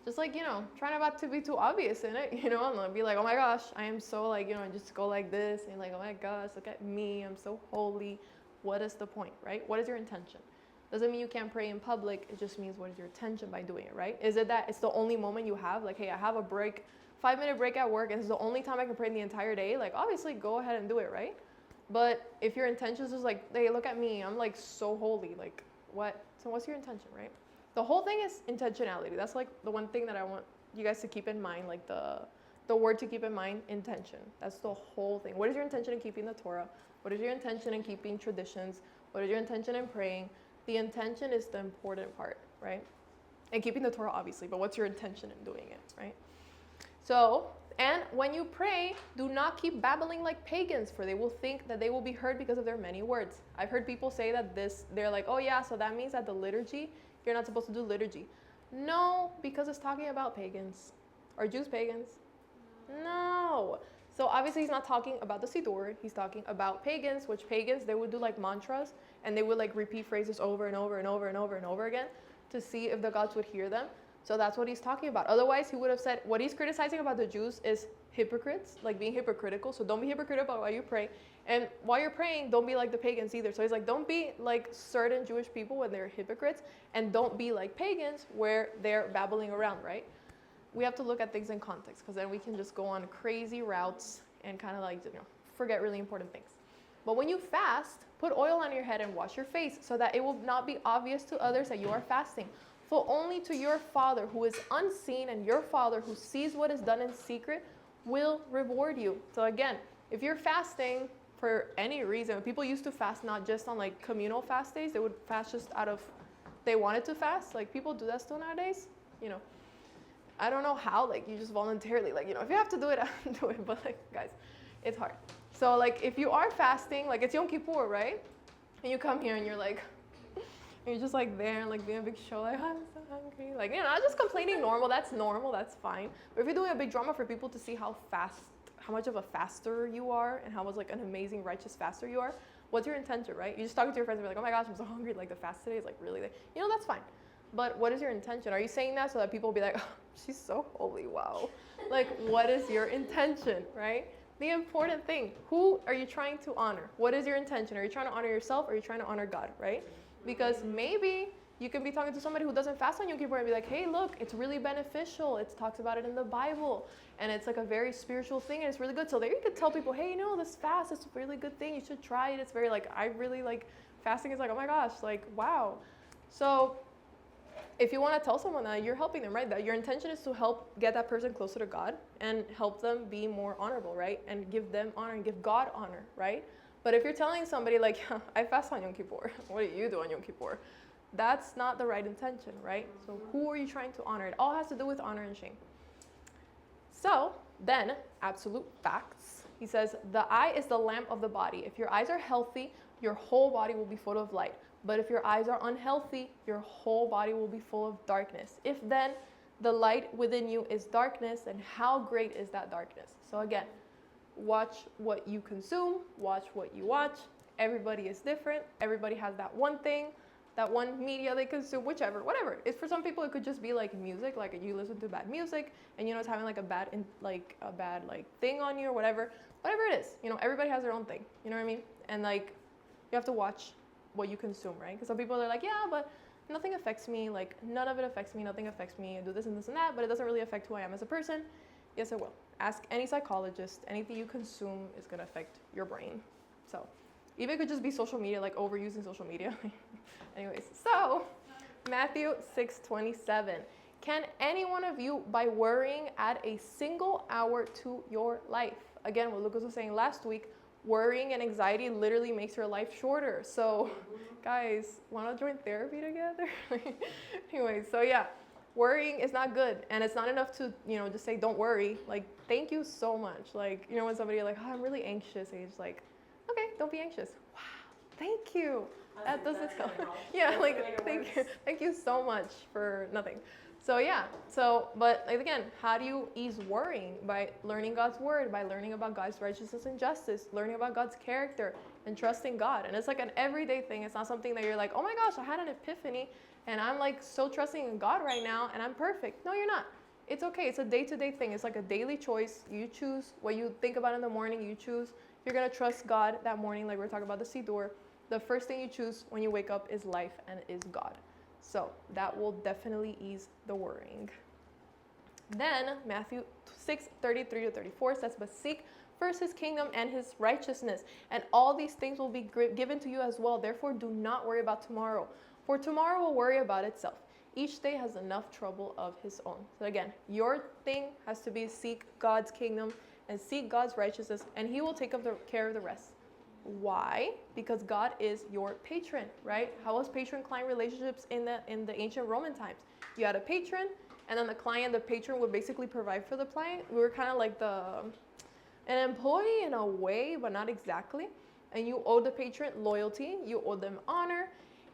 just like, trying not to be too obvious in it, and be like, oh my gosh, I am so like, just go like this and like, oh my gosh, look at me, I'm so holy. What is the point, right? What is your intention? Doesn't mean you can't pray in public. It just means what is your intention by doing it, right? Is it that it's the only moment you have? Like, hey, I have a break, 5-minute break at work, and it's the only time I can pray in the entire day. Like, obviously, go ahead and do it, right? But if your intention is just like, hey, look at me, I'm like so holy. Like, what? So what's your intention, right? The whole thing is intentionality. That's like the one thing that I want you guys to keep in mind, like the word to keep in mind, intention. That's the whole thing. What is your intention in keeping the Torah? What is your intention in keeping traditions? What is your intention in praying? The intention is the important part, right? And keeping the Torah, obviously, but what's your intention in doing it, right? So, and when you pray, do not keep babbling like pagans, for they will think that they will be heard because of their many words. I've heard people say that they're like, oh yeah, so that means that the liturgy, you're not supposed to do liturgy. No, because it's talking about pagans. Are Jews pagans? No. So obviously he's not talking about the Siddur, he's talking about pagans, which pagans, they would do like mantras, and they would like repeat phrases over and over and over and over and over again to see if the gods would hear them. So that's what he's talking about. Otherwise, he would have said, what he's criticizing about the Jews is hypocrites, like being hypocritical. So don't be hypocritical while you pray. And while you're praying, don't be like the pagans either. So he's like, don't be like certain Jewish people when they're hypocrites, and don't be like pagans where they're babbling around, right? We have to look at things in context, because then we can just go on crazy routes and kind of like, forget really important things. But when you fast, put oil on your head and wash your face so that it will not be obvious to others that you are fasting. For only to your Father who is unseen, and your Father who sees what is done in secret will reward you. So again, if you're fasting for any reason, people used to fast not just on like communal fast days, they would fast just out of, they wanted to fast. Like people do that still nowadays, I don't know how, like you just voluntarily, like, if you have to do it, do it. But like, guys, it's hard. So like if you are fasting, like it's Yom Kippur, right? And you come here and you're like, and you're just like there and like being a big show, like, I'm so hungry. Like, not just complaining normal, that's fine. But if you're doing a big drama for people to see how much of a faster you are and how much like an amazing righteous faster you are, what's your intention, right? You just talking to your friends and be like, oh my gosh, I'm so hungry, like the fast today is like really, that's fine. But what is your intention? Are you saying that so that people will be like, oh, she's so holy, wow. Like, what is your intention, right? The important thing, who are you trying to honor? What is your intention? Are you trying to honor yourself, or are you trying to honor God, right? Because maybe you can be talking to somebody who doesn't fast on Yom Kippur and be like, hey, look, it's really beneficial. It talks about it in the Bible. And it's like a very spiritual thing, and it's really good. So there you could tell people, hey, this fast is a really good thing. You should try it. It's very like, I really like, fasting is like, oh my gosh, like, wow. So if you want to tell someone that, you're helping them, right? That your intention is to help get that person closer to God and help them be more honorable, right? And give them honor and give God honor, right? But if you're telling somebody like, I fast on Yom Kippur, what do you do on Yom Kippur? That's not the right intention, right? So who are you trying to honor? It all has to do with honor and shame. So then, absolute facts. He says, the eye is the lamp of the body. If your eyes are healthy, your whole body will be full of light. But if your eyes are unhealthy, your whole body will be full of darkness. If then the light within you is darkness, then how great is that darkness? So again, watch what you consume, watch what you watch. Everybody is different. Everybody has that one thing, that one media they consume, whatever. It's for some people, it could just be like music, like you listen to bad music and it's having like a bad thing on you or whatever it is. Everybody has their own thing. You know what I mean? And like you have to watch what you consume, right? Because some people are like, yeah, but nothing affects me. Like none of it affects me. Nothing affects me. I do this and this and that, but it doesn't really affect who I am as a person. Yes, it will. Ask any psychologist. Anything you consume is going to affect your brain. So even it could just be social media, like overusing social media. Anyways, so Matthew 6:27. Can any one of you, by worrying, add a single hour to your life? Again, what Lucas was saying last week, worrying and anxiety literally makes your life shorter. So guys, want to join therapy together? Anyways, so yeah, worrying is not good. And it's not enough to, just say, don't worry. Like, thank you so much. Like, when somebody like, oh, I'm really anxious. And you're just like, okay, don't be anxious. Wow, thank you. That doesn't help. Yeah, like, thank you so much for nothing. So yeah, but like again, how do you ease worrying? By learning God's word, by learning about God's righteousness and justice, learning about God's character and trusting God. And it's like an everyday thing. It's not something that you're like, oh my gosh, I had an epiphany and I'm like so trusting in God right now and I'm perfect. No, you're not. It's okay. It's a day-to-day thing. It's like a daily choice. You choose what you think about in the morning. You choose if you're going to trust God that morning, like we're talking about the Siddur. The first thing you choose when you wake up is life and is God. So that will definitely ease the worrying. Then Matthew 6:33-34 says, but seek first his kingdom and his righteousness, and all these things will be given to you as well. Therefore, do not worry about tomorrow, for tomorrow will worry about itself. Each day has enough trouble of his own. So again, your thing has to be seek God's kingdom and seek God's righteousness, and he will take care of the rest. Why? Because God is your patron, right? How was patron-client relationships in the ancient Roman times? You had a patron, and then the patron would basically provide for the client. We were kind of like an employee in a way, but not exactly. And you owed the patron loyalty, you owed them honor,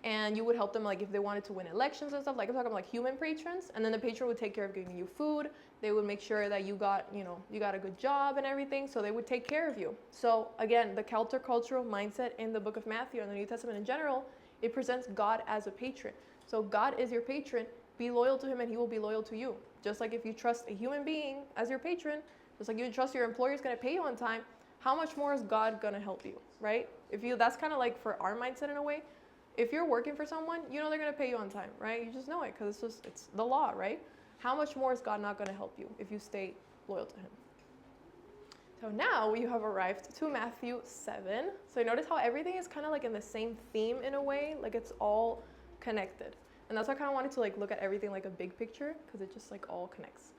and you would help them like if they wanted to win elections and stuff. Like I'm talking about like human patrons. And then the patron would take care of giving you food. They would make sure that you got a good job and everything. So they would take care of you. So again, the countercultural mindset in the book of Matthew and the New Testament in general, it presents God as a patron. So God is your patron. Be loyal to him and he will be loyal to you. Just like if you trust a human being as your patron, just like you trust your employer is going to pay you on time, how much more is God going to help you, right? That's kind of like for our mindset in a way. If you're working for someone, you know they're going to pay you on time, right? You just know it because it's the law, right? How much more is God not going to help you if you stay loyal to him? So now we have arrived to Matthew 7. So you notice how everything is kind of like in the same theme in a way, like it's all connected. And that's why I kind of wanted to like look at everything like a big picture because it just like all connects.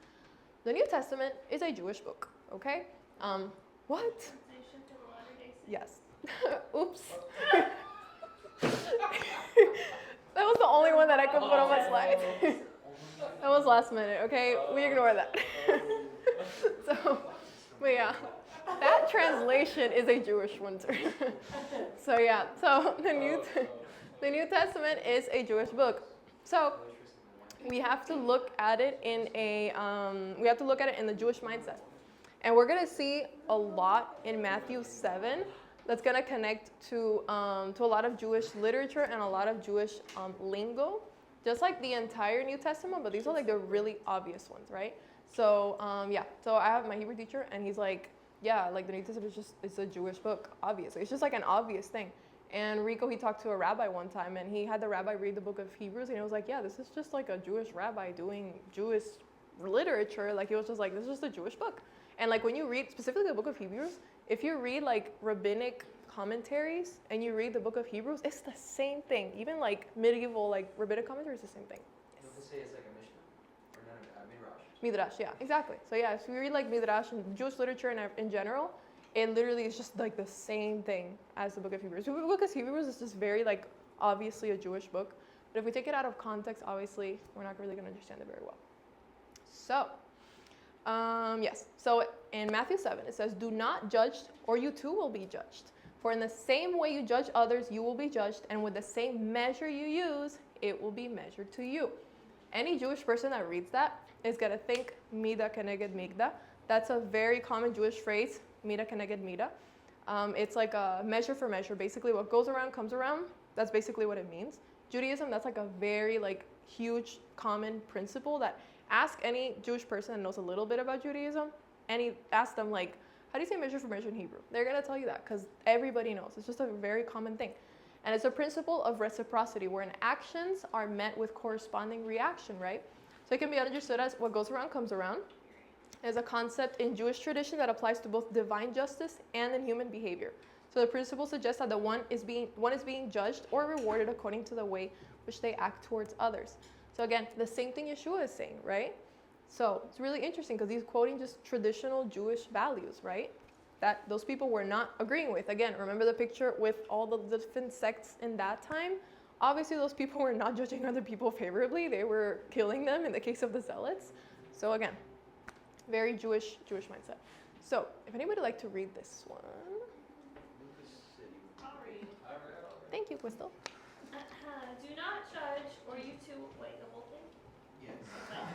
The New Testament is a Jewish book, okay? What? Translation to the Latter-day Saints. Yes. Oops. That was the only one that I could put on my slide. That was last minute, okay? We ignore that. But yeah, that translation is a Jewish one too. So yeah, so the New Testament is a Jewish book. So we have to look at it in the Jewish mindset. And we're going to see a lot in Matthew 7 that's going to connect to a lot of Jewish literature and a lot of Jewish lingo, just like the entire New Testament, but these are like the really obvious ones, right? So so I have my Hebrew teacher, and he's like, yeah, like the New Testament it's a Jewish book, obviously. It's just like an obvious thing. And Rico, he talked to a rabbi one time, and he had the rabbi read the book of Hebrews, and he was like, yeah, this is just like a Jewish rabbi doing Jewish literature. Like, he was just like, this is just a Jewish book. And like when you read specifically the book of Hebrews, if you read like rabbinic commentaries and you read the book of Hebrews, it's the same thing. Even like medieval like rabbinic commentaries, the same thing. You have to say it's like a Mishnah, or not a Midrash. Midrash, yeah, exactly. So yeah, if you read like Midrash and Jewish literature in general, it literally is just like the same thing as the book of Hebrews. The book of Hebrews is just very like obviously a Jewish book, but if we take it out of context, obviously we're not really going to understand it very well. So, yes. So in Matthew 7, it says, do not judge or you too will be judged. For in the same way you judge others, you will be judged. And with the same measure you use, it will be measured to you. Any Jewish person that reads that is going to think, mida keneged migda. That's a very common Jewish phrase, mida keneged mida. It's like a measure for measure. Basically, what goes around comes around. That's basically what it means. Judaism, that's like a very like huge common principle that ask any Jewish person that knows a little bit about Judaism, and ask them like, how do you say measure for measure in Hebrew? They're going to tell you that because everybody knows. It's just a very common thing. And it's a principle of reciprocity wherein actions are met with corresponding reaction, right? So it can be understood as what goes around comes around. It's a concept in Jewish tradition that applies to both divine justice and in human behavior. So the principle suggests that one is being judged or rewarded according to the way which they act towards others. So again, the same thing Yeshua is saying, right? So it's really interesting because he's quoting just traditional Jewish values, right? That those people were not agreeing with. Again, remember the picture with all the different sects in that time? Obviously, those people were not judging other people favorably. They were killing them in the case of the Zealots. So again, very Jewish mindset. So if anybody would like to read this one. I'll read. Thank you, Crystal. Do not judge, or you too. Wait, the whole thing? Yes.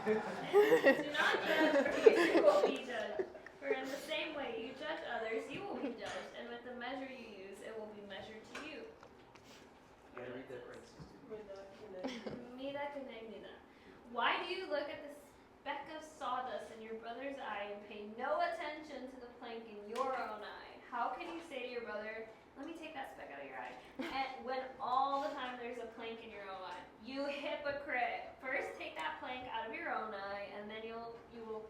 Do not judge, or you too will be judged. For in the same way you judge others, you will be judged, and with the measure you use, it will be measured to you. You gotta read that parentheses too. Mida kenegdina. Why do you look at the speck of sawdust brother's eye and pay no attention to the plank in your own eye? How can you say to your brother, let me take that speck out of your eye, and when all the time there's a plank in your own eye? You hypocrite! First take that plank out of your own eye, and then you will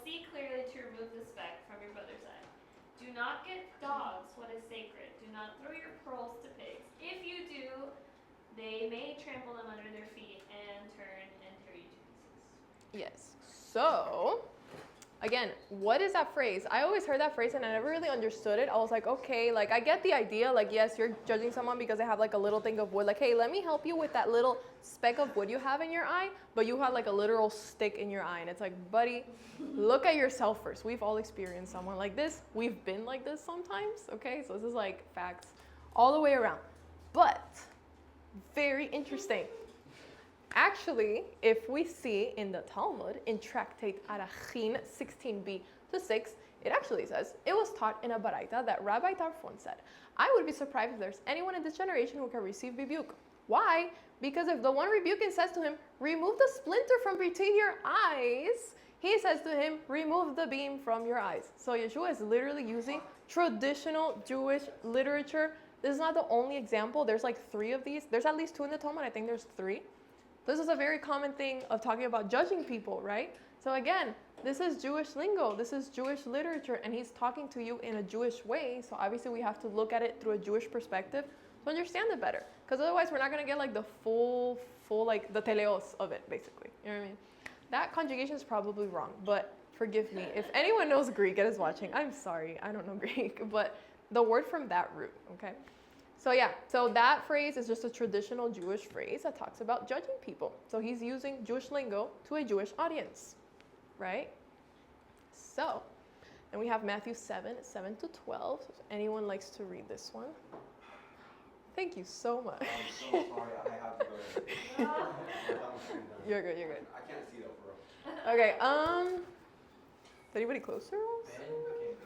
see clearly to remove the speck from your brother's eye. Do not give dogs what is sacred. Do not throw your pearls to pigs. If you do, they may trample them under their feet and turn and tear you to pieces. Yes. So, again, what is that phrase? I always heard that phrase and I never really understood it. I was like, okay, like I get the idea. Like, yes, you're judging someone because they have like a little thing of wood. Like, hey, let me help you with that little speck of wood you have in your eye, but you have like a literal stick in your eye. And it's like, buddy, look at yourself first. We've all experienced someone like this. We've been like this sometimes, okay? So this is like facts all the way around. But very interesting. Actually, if we see in the Talmud, in Tractate Arachin 16b to 6, it actually says, it was taught in a baraita that Rabbi Tarfon said, I would be surprised if there's anyone in this generation who can receive rebuke. Why? Because if the one rebuking says to him, remove the splinter from between your eyes, he says to him, remove the beam from your eyes. So Yeshua is literally using traditional Jewish literature. This is not the only example. There's like 3 of these. There's at least 2 in the Talmud. I think there's 3. This is a very common thing of talking about judging people, right? So again, this is Jewish lingo. This is Jewish literature, and he's talking to you in a Jewish way. So obviously we have to look at it through a Jewish perspective to understand it better. Because otherwise we're not going to get like the full like the teleos of it, basically. You know what I mean? That conjugation is probably wrong, but forgive me. If anyone knows Greek and is watching, I'm sorry. I don't know Greek, but the word from that root, okay? So yeah, so that phrase is just a traditional Jewish phrase that talks about judging people. So he's using Jewish lingo to a Jewish audience, right? So, then we have Matthew 7 to 12. If anyone likes to read this one. Thank you so much. I'm so sorry, I have to go. You're good. I can't see though, for real. Okay, is anybody closer? Ben became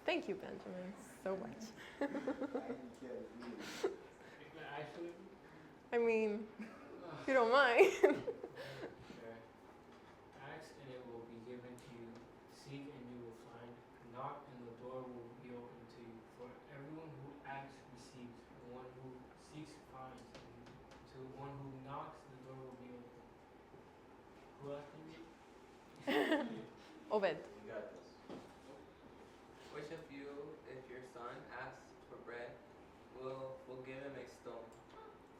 Thank you, Benjamin, so much. I can't see. Actually, I mean, if you don't mind. Okay. Ask and it will be given to you. Seek and you will find. Knock and the door will be open to you. For everyone who asks receives. The one who seeks finds. And to the one who knocks, the door will be open. Who else can read? Obed. You got this. Which of you, if your son asks for bread, will give him a stone?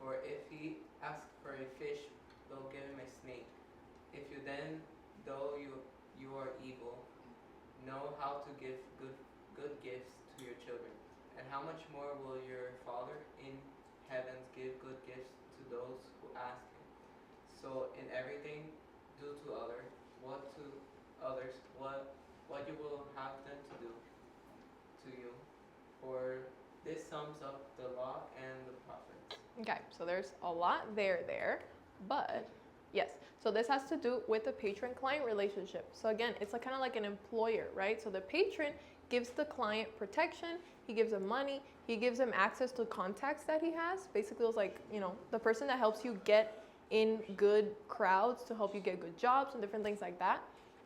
Or if he asks for a fish, will give him a snake? If you then, though you are evil, know how to give good gifts to your children, and how much more will your Father in heavens give good gifts to those who ask him? So in everything, do to others what you will have them to do to you, for this sums up the law and the prophets. Okay, so there's a lot there, but yes. So this has to do with the patron-client relationship. So again, it's like kind of like an employer, right? So the patron gives the client protection, he gives him money, he gives him access to contacts that he has. Basically, it's like, you know, the person that helps you get in good crowds to help you get good jobs and different things like that.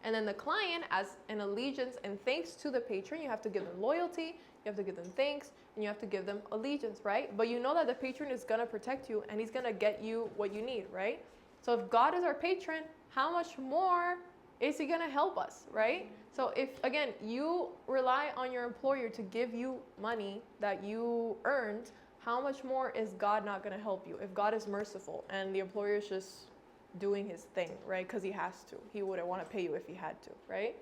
And then the client, as an allegiance and thanks to the patron, you have to give them loyalty, you have to give them thanks, and you have to give them allegiance, right? But you know that the patron is going to protect you and he's going to get you what you need, right? So if God is our patron, how much more is he going to help us, right? So if, again, you rely on your employer to give you money that you earned, how much more is God not going to help you? If God is merciful and the employer is just doing his thing, right? Because he has to. He wouldn't want to pay you if he had to, right?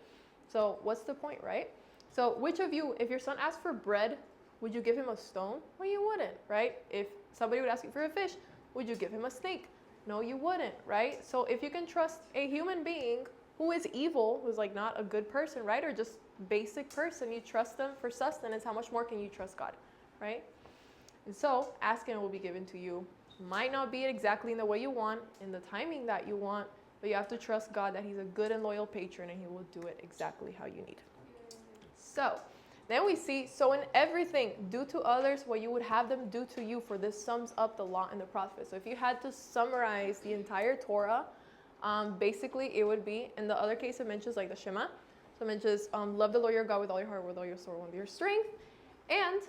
So what's the point, right? So which of you, if your son asked for bread, would you give him a stone? Well, you wouldn't, right? If somebody would ask you for a fish, would you give him a snake? No, you wouldn't, right? So if you can trust a human being who is evil, who's like not a good person, right? Or just basic person, you trust them for sustenance, how much more can you trust God, right? And so ask and it will be given to you. Might not be exactly in the way you want, in the timing that you want, but you have to trust God that he's a good and loyal patron and he will do it exactly how you need. So then we see, so in everything, do to others what you would have them do to you, for this sums up the law and the prophets. So if you had to summarize the entire Torah, Basically, it would be, in the other case, it mentions like the Shema. So it mentions love the Lord your God with all your heart, with all your soul, with all your strength, and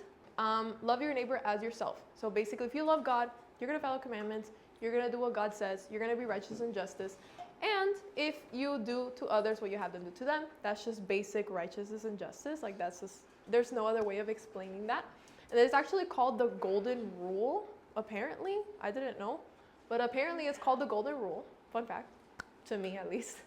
love your neighbor as yourself. So basically, if you love God, you're going to follow commandments, you're going to do what God says, you're going to be righteous and justice. And if you do to others what you have them do to them, that's just basic righteousness and justice. Like that's just, there's no other way of explaining that. And it's actually called the golden rule, apparently. I didn't know. But apparently it's called the golden rule. Fun fact, to me at least.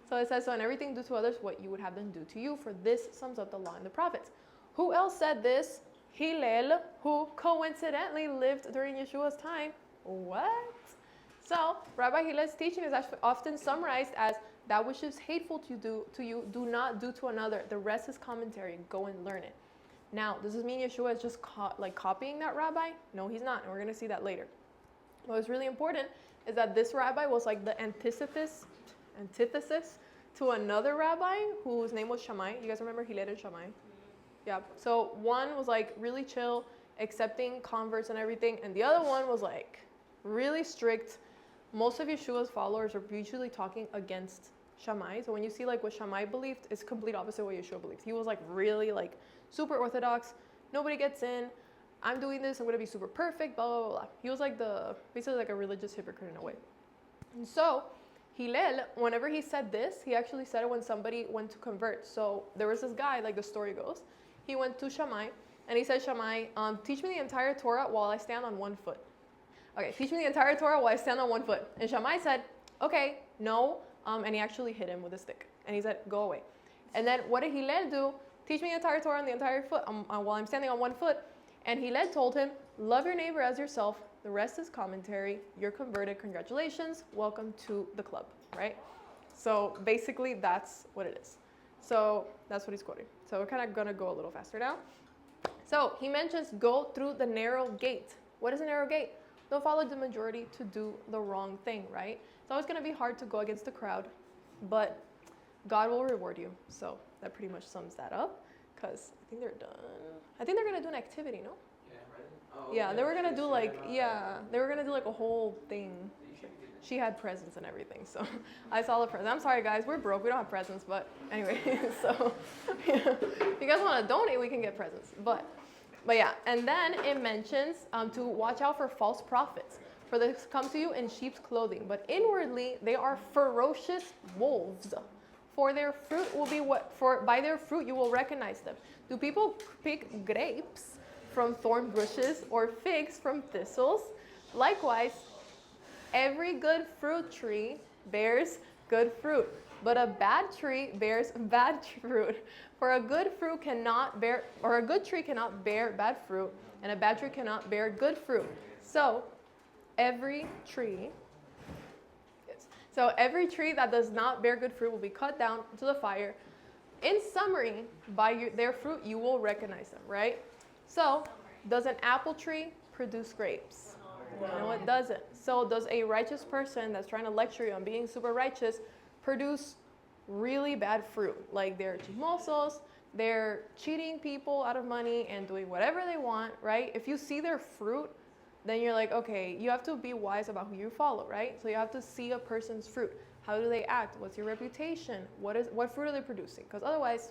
So it says, so in everything do to others what you would have them do to you, for this sums up the law and the prophets. Who else said this? Hillel, who coincidentally lived during Yeshua's time. What? So Rabbi Hillel's teaching is actually often summarized as, that which is hateful to you, do not do to another. The rest is commentary. Go and learn it. Now, does this mean Yeshua is just copying that rabbi? No, he's not, and we're going to see that later. What's really important is that this rabbi was like the antithesis to another rabbi whose name was Shammai. You guys remember Hillel and Shammai? Yeah. So one was like really chill, accepting converts and everything, and the other one was like really strict. Most of Yeshua's followers are usually talking against Shammai. So when you see like what Shammai believed, it's complete opposite of what Yeshua believed. He was like really like super orthodox. Nobody gets in. I'm doing this. I'm going to be super perfect, blah, blah, blah, blah. He was like basically like a religious hypocrite in a way. And so Hillel, whenever he said this, he actually said it when somebody went to convert. So there was this guy, like the story goes, he went to Shammai and he said, Shammai, teach me the entire Torah while I stand on one foot. Okay, teach me the entire Torah while I stand on one foot. And Shammai said, okay, no. And he actually hit him with a stick. And he said, go away. And then what did Hillel do? Teach me the entire Torah on the entire foot while I'm standing on one foot. And Hillel told him, love your neighbor as yourself. The rest is commentary. You're converted. Congratulations. Welcome to the club, right? So basically that's what it is. So that's what he's quoting. So we're kind of going to go a little faster now. So he mentions go through the narrow gate. What is a narrow gate? Don't follow the majority to do the wrong thing, right? It's always going to be hard to go against the crowd, but God will reward you. So that pretty much sums that up, because I think they're done. I think they're going to do an activity, no? Yeah, right? Oh, Yeah, they were going to do like, yeah. they were going to do like a whole thing. She had presents and everything, so I saw the presents. I'm sorry, guys, we're broke. We don't have presents, but anyway, so if you guys want to donate, we can get presents. But yeah, and then it mentions to watch out for false prophets, for they come to you in sheep's clothing, but inwardly they are ferocious wolves. For their fruit will be by their fruit you will recognize them. Do people pick grapes from thorn bushes or figs from thistles? Likewise, every good fruit tree bears good fruit, but a bad tree bears bad fruit. For a good tree cannot bear bad fruit, and a bad tree cannot bear good fruit. So every tree that does not bear good fruit will be cut down to the fire. In summary, by their fruit you will recognize them, right? So does an apple tree produce grapes? No, it doesn't. So does a righteous person that's trying to lecture you on being super righteous produce really bad fruit? Like they're chismosos, they're cheating people out of money and doing whatever they want, right? If you see their fruit, then you're like, okay, you have to be wise about who you follow, right? So you have to see a person's fruit. How do they act? What's your reputation? What fruit are they producing? Because otherwise,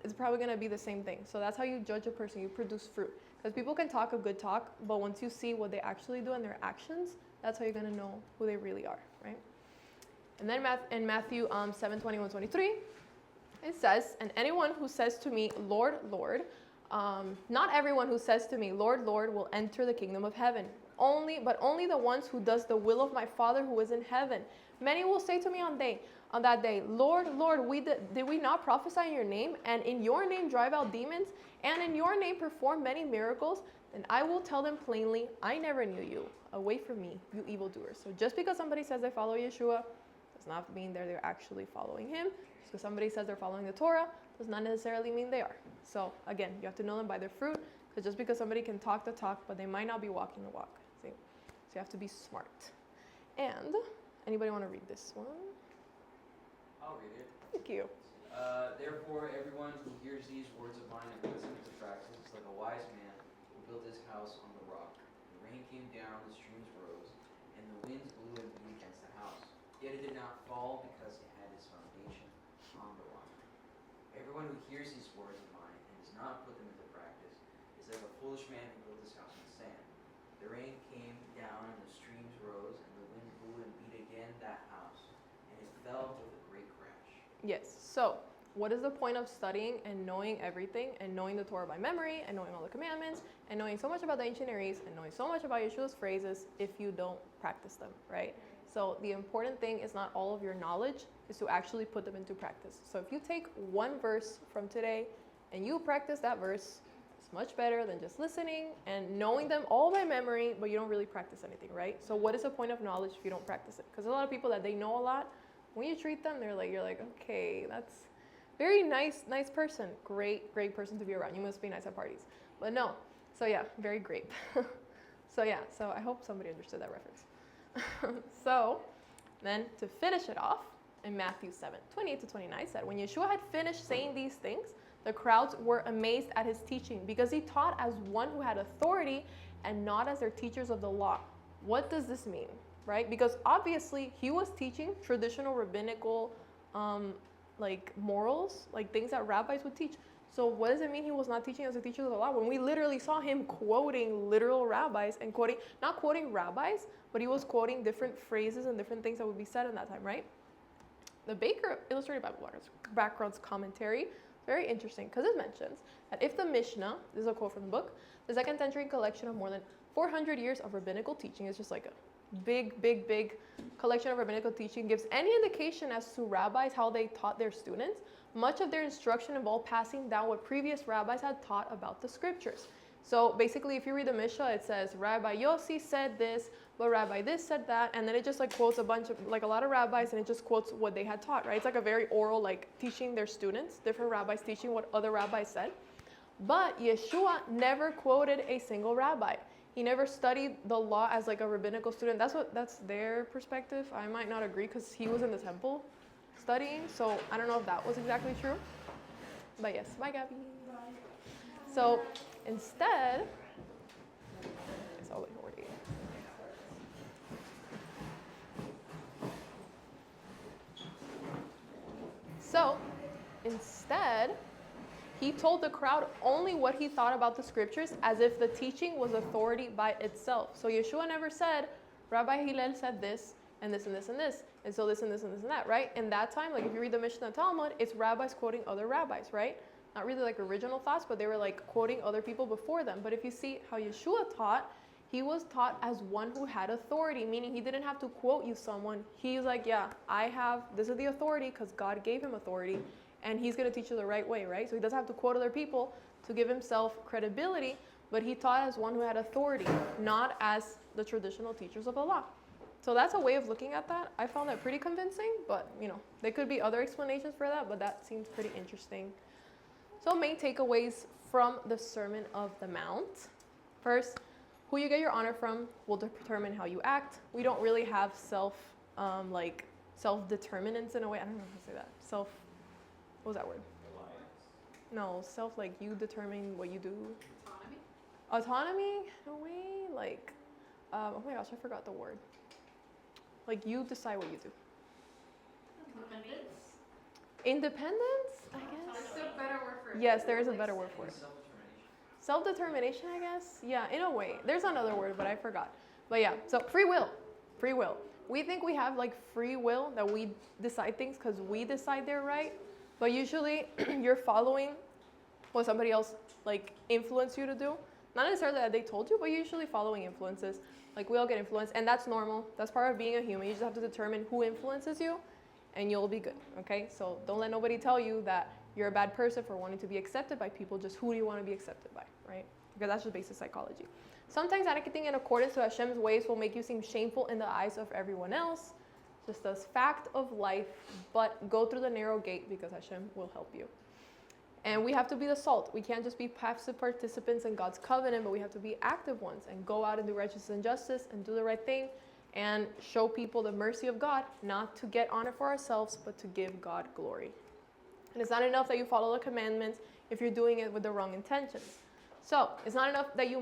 it's probably going to be the same thing. So that's how you judge a person. You produce fruit. Because people can talk a good talk, but once you see what they actually do and their actions, that's how you're going to know who they really are, right? And then in Matthew 7:21-23, it says, and anyone who says to me, Lord, Lord, not everyone who says to me, Lord, Lord, will enter the kingdom of heaven. But only the ones who does the will of my Father who is in heaven. Many will say to me on that day, Lord, Lord, did we not prophesy in your name, and in your name drive out demons, and in your name perform many miracles? Then I will tell them plainly, I never knew you. Away from me, you evildoers. So just because somebody says they follow Yeshua does not mean they're actually following him. Just because somebody says they're following the Torah does not necessarily mean they are. So again, you have to know them by their fruit, because just because somebody can talk the talk, but they might not be walking the walk. See? So you have to be smart. And anybody want to read this one? I'll read it. Thank you. Therefore, everyone who hears these words of mine and puts them into practice is like a wise man who built his house on the rock. The rain came down, the streams rose, and the winds blew and beat against the house. Yet it did not fall because it had its foundation on the rock. Everyone who hears these words of mine and does not put them into practice is like a foolish man who built his house on sand. The rain came down and the streams rose and the wind blew and beat again that house, and it fell with a great crash. Yes. So, what is the point of studying and knowing everything and knowing the Torah by memory and knowing all the commandments and knowing so much about the ancient Near East and knowing so much about Yeshua's phrases if you don't practice them, right? So the important thing is not all of your knowledge, is to actually put them into practice. So if you take one verse from today and you practice that verse, it's much better than just listening and knowing them all by memory, but you don't really practice anything, right? So what is the point of knowledge if you don't practice it? Because a lot of people that they know a lot, when you treat them, you're like, okay, that's very nice person. Great person to be around. You must be nice at parties. But no. So yeah, very great. So I hope somebody understood that reference. So then to finish it off, in Matthew 7:28-29 said, when Yeshua had finished saying these things, the crowds were amazed at his teaching because he taught as one who had authority and not as their teachers of the law. What does this mean, right? Because obviously he was teaching traditional rabbinical like morals, like things that rabbis would teach. So what does it mean he was not teaching as a teacher of the law when we literally saw him quoting literal rabbis and not quoting rabbis, but he was quoting different phrases and different things that would be said in that time, right? The Baker Illustrated Bible Backgrounds commentary, very interesting, because it mentions that if the Mishnah, this is a quote from the book, the second century collection of more than 400 years of rabbinical teaching, is just like a big collection of rabbinical teaching, gives any indication as to rabbis, how they taught their students, much of their instruction involved passing down what previous rabbis had taught about the scriptures. So basically, if you read the Mishnah, it says, Rabbi Yossi said this, but Rabbi this said that, and then it just like quotes a lot of rabbis, and it just quotes what they had taught, right? It's like a very oral, like teaching their students, different rabbis teaching what other rabbis said. But Yeshua never quoted a single rabbi. He never studied the law as like a rabbinical student. That's their perspective. I might not agree because he was in the temple studying, so I don't know if that was exactly true. But yes, bye Gabby. Bye. So instead, it's always already. So instead, he told the crowd only what he thought about the scriptures, as if the teaching was authority by itself. So Yeshua never said, Rabbi Hillel said this, and this, and this, and this, and so this, and this, and this, and that, right? In that time, like if you read the Mishnah and Talmud, it's rabbis quoting other rabbis, right? Not really like original thoughts, but they were like quoting other people before them. But if you see how Yeshua taught, he was taught as one who had authority, meaning he didn't have to quote you someone. He's like, yeah, this is the authority because God gave him authority, and he's going to teach you the right way, right? So he doesn't have to quote other people to give himself credibility, but he taught as one who had authority, not as the traditional teachers of the law. So that's a way of looking at that. I found that pretty convincing, but there could be other explanations for that, but that seems pretty interesting. So main takeaways from the Sermon of the Mount. First, who you get your honor from will determine how you act. We don't really have self-determinants in a way. I don't know how to say that. What was that word? No, you determine what you do. Autonomy? In a way? Oh my gosh, I forgot the word. Like you decide what you do. Independence, I guess. That's a better word for it. Yes, there is a better word for it. Self-determination, I guess. Yeah, in a way. There's another word, but I forgot. But yeah, so free will. We think we have free will, that we decide things because we decide they're right. But usually you're following what somebody else influenced you to do. Not necessarily that they told you, but usually following influences. We all get influenced, and that's normal. That's part of being a human. You just have to determine who influences you, and you'll be good, okay? So don't let nobody tell you that you're a bad person for wanting to be accepted by people. Just who do you want to be accepted by, right? Because that's just basic psychology. Sometimes acting in accordance to Hashem's ways will make you seem shameful in the eyes of everyone else. Just a fact of life, but go through the narrow gate because Hashem will help you. And we have to be the salt. We can't just be passive participants in God's covenant, but we have to be active ones and go out and do righteousness and justice and do the right thing and show people the mercy of God, not to get honor for ourselves, but to give God glory. And it's not enough that you follow the commandments if you're doing it with the wrong intentions. So it's not enough that you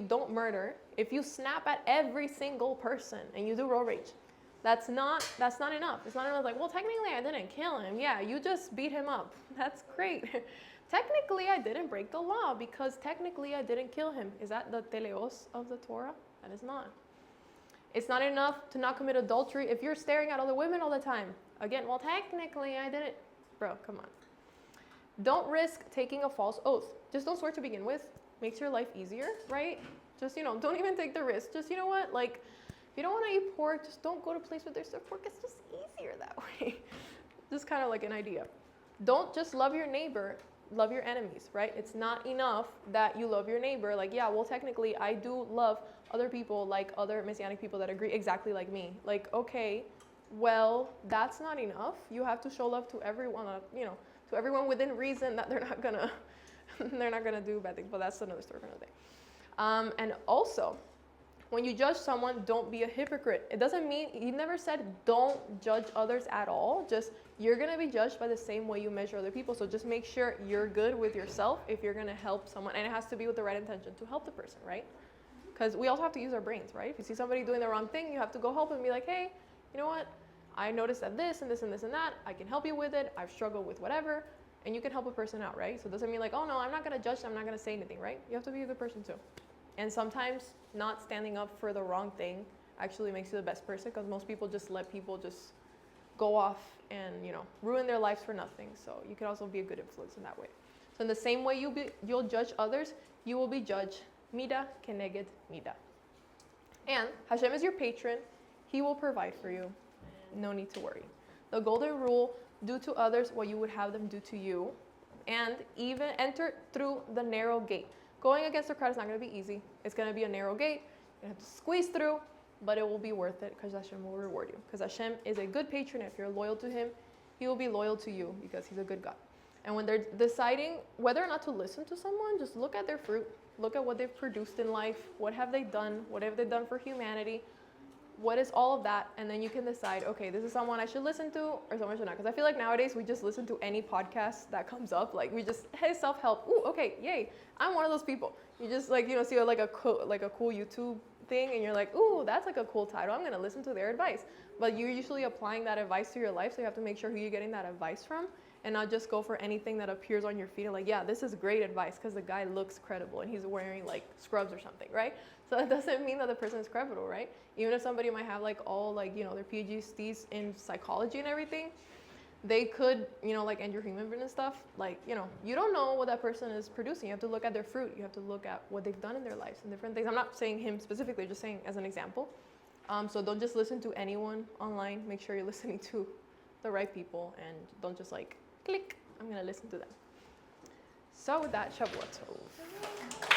don't murder. If you snap at every single person and you do road rage, That's not enough. It's not enough like, well, technically I didn't kill him. Yeah, you just beat him up. That's great. Technically I didn't break the law because technically I didn't kill him. Is that the teleos of the Torah? That is not. It's not enough to not commit adultery if you're staring at other women all the time. Again, well, technically I didn't. Bro, come on. Don't risk taking a false oath. Just don't swear to begin with. Makes your life easier, right? Just, don't even take the risk. Just, you know what? Like, if you don't want to eat pork, just don't go to a place where there's pork. It's just easier that way. Just kind of like an idea. Don't just love your neighbor, love your enemies, right? It's not enough that you love your neighbor. Like, yeah, well, technically, I do love other people, like other Messianic people that agree exactly like me. Like, okay, well, that's not enough. You have to show love to everyone, to everyone within reason that they're not gonna do bad things. But that's another story for another day. And also, when you judge someone, don't be a hypocrite. It doesn't mean, he never said don't judge others at all. Just, you're going to be judged by the same way you measure other people. So just make sure you're good with yourself if you're going to help someone. And it has to be with the right intention to help the person, right? Because we also have to use our brains, right? If you see somebody doing the wrong thing, you have to go help and be like, hey, you know what? I noticed that this and this and this and that. I can help you with it. I've struggled with whatever. And you can help a person out, right? So it doesn't mean like, oh no, I'm not going to judge them. I'm not going to say anything, right? You have to be a good person too. And sometimes not standing up for the wrong thing actually makes you the best person, because most people just let people just go off and, ruin their lives for nothing. So you can also be a good influence in that way. So in the same way you'll judge others, you will be judged. Mida keneged mida. And Hashem is your patron. He will provide for you. No need to worry. The golden rule, do to others what you would have them do to you. And even enter through the narrow gate. Going against the crowd is not going to be easy. It's going to be a narrow gate. You have to squeeze through, but it will be worth it because Hashem will reward you. Because Hashem is a good patron. If you're loyal to him, he will be loyal to you because he's a good God. And when they're deciding whether or not to listen to someone, just look at their fruit. Look at what they've produced in life. What have they done? What have they done for humanity? What is all of that? And then you can decide, okay, this is someone I should listen to or someone I should not. Because I feel like nowadays we just listen to any podcast that comes up. Like we just, hey, self-help. Ooh, okay, yay. I'm one of those people. You just see like a cool YouTube thing and you're like, ooh, that's like a cool title. I'm going to listen to their advice. But you're usually applying that advice to your life. So you have to make sure who you're getting that advice from and not just go for anything that appears on your feed and like, yeah, this is great advice because the guy looks credible and he's wearing like scrubs or something, right? So that doesn't mean that the person is credible, right? Even if somebody might have like all like, their PhDs in psychology and everything, they could, like end your human being and stuff. Like, you don't know what that person is producing. You have to look at their fruit. You have to look at what they've done in their lives and different things. I'm not saying him specifically, just saying as an example. So don't just listen to anyone online. Make sure you're listening to the right people and don't just like, click, I'm going to listen to them. So with that, Shavuot Tov.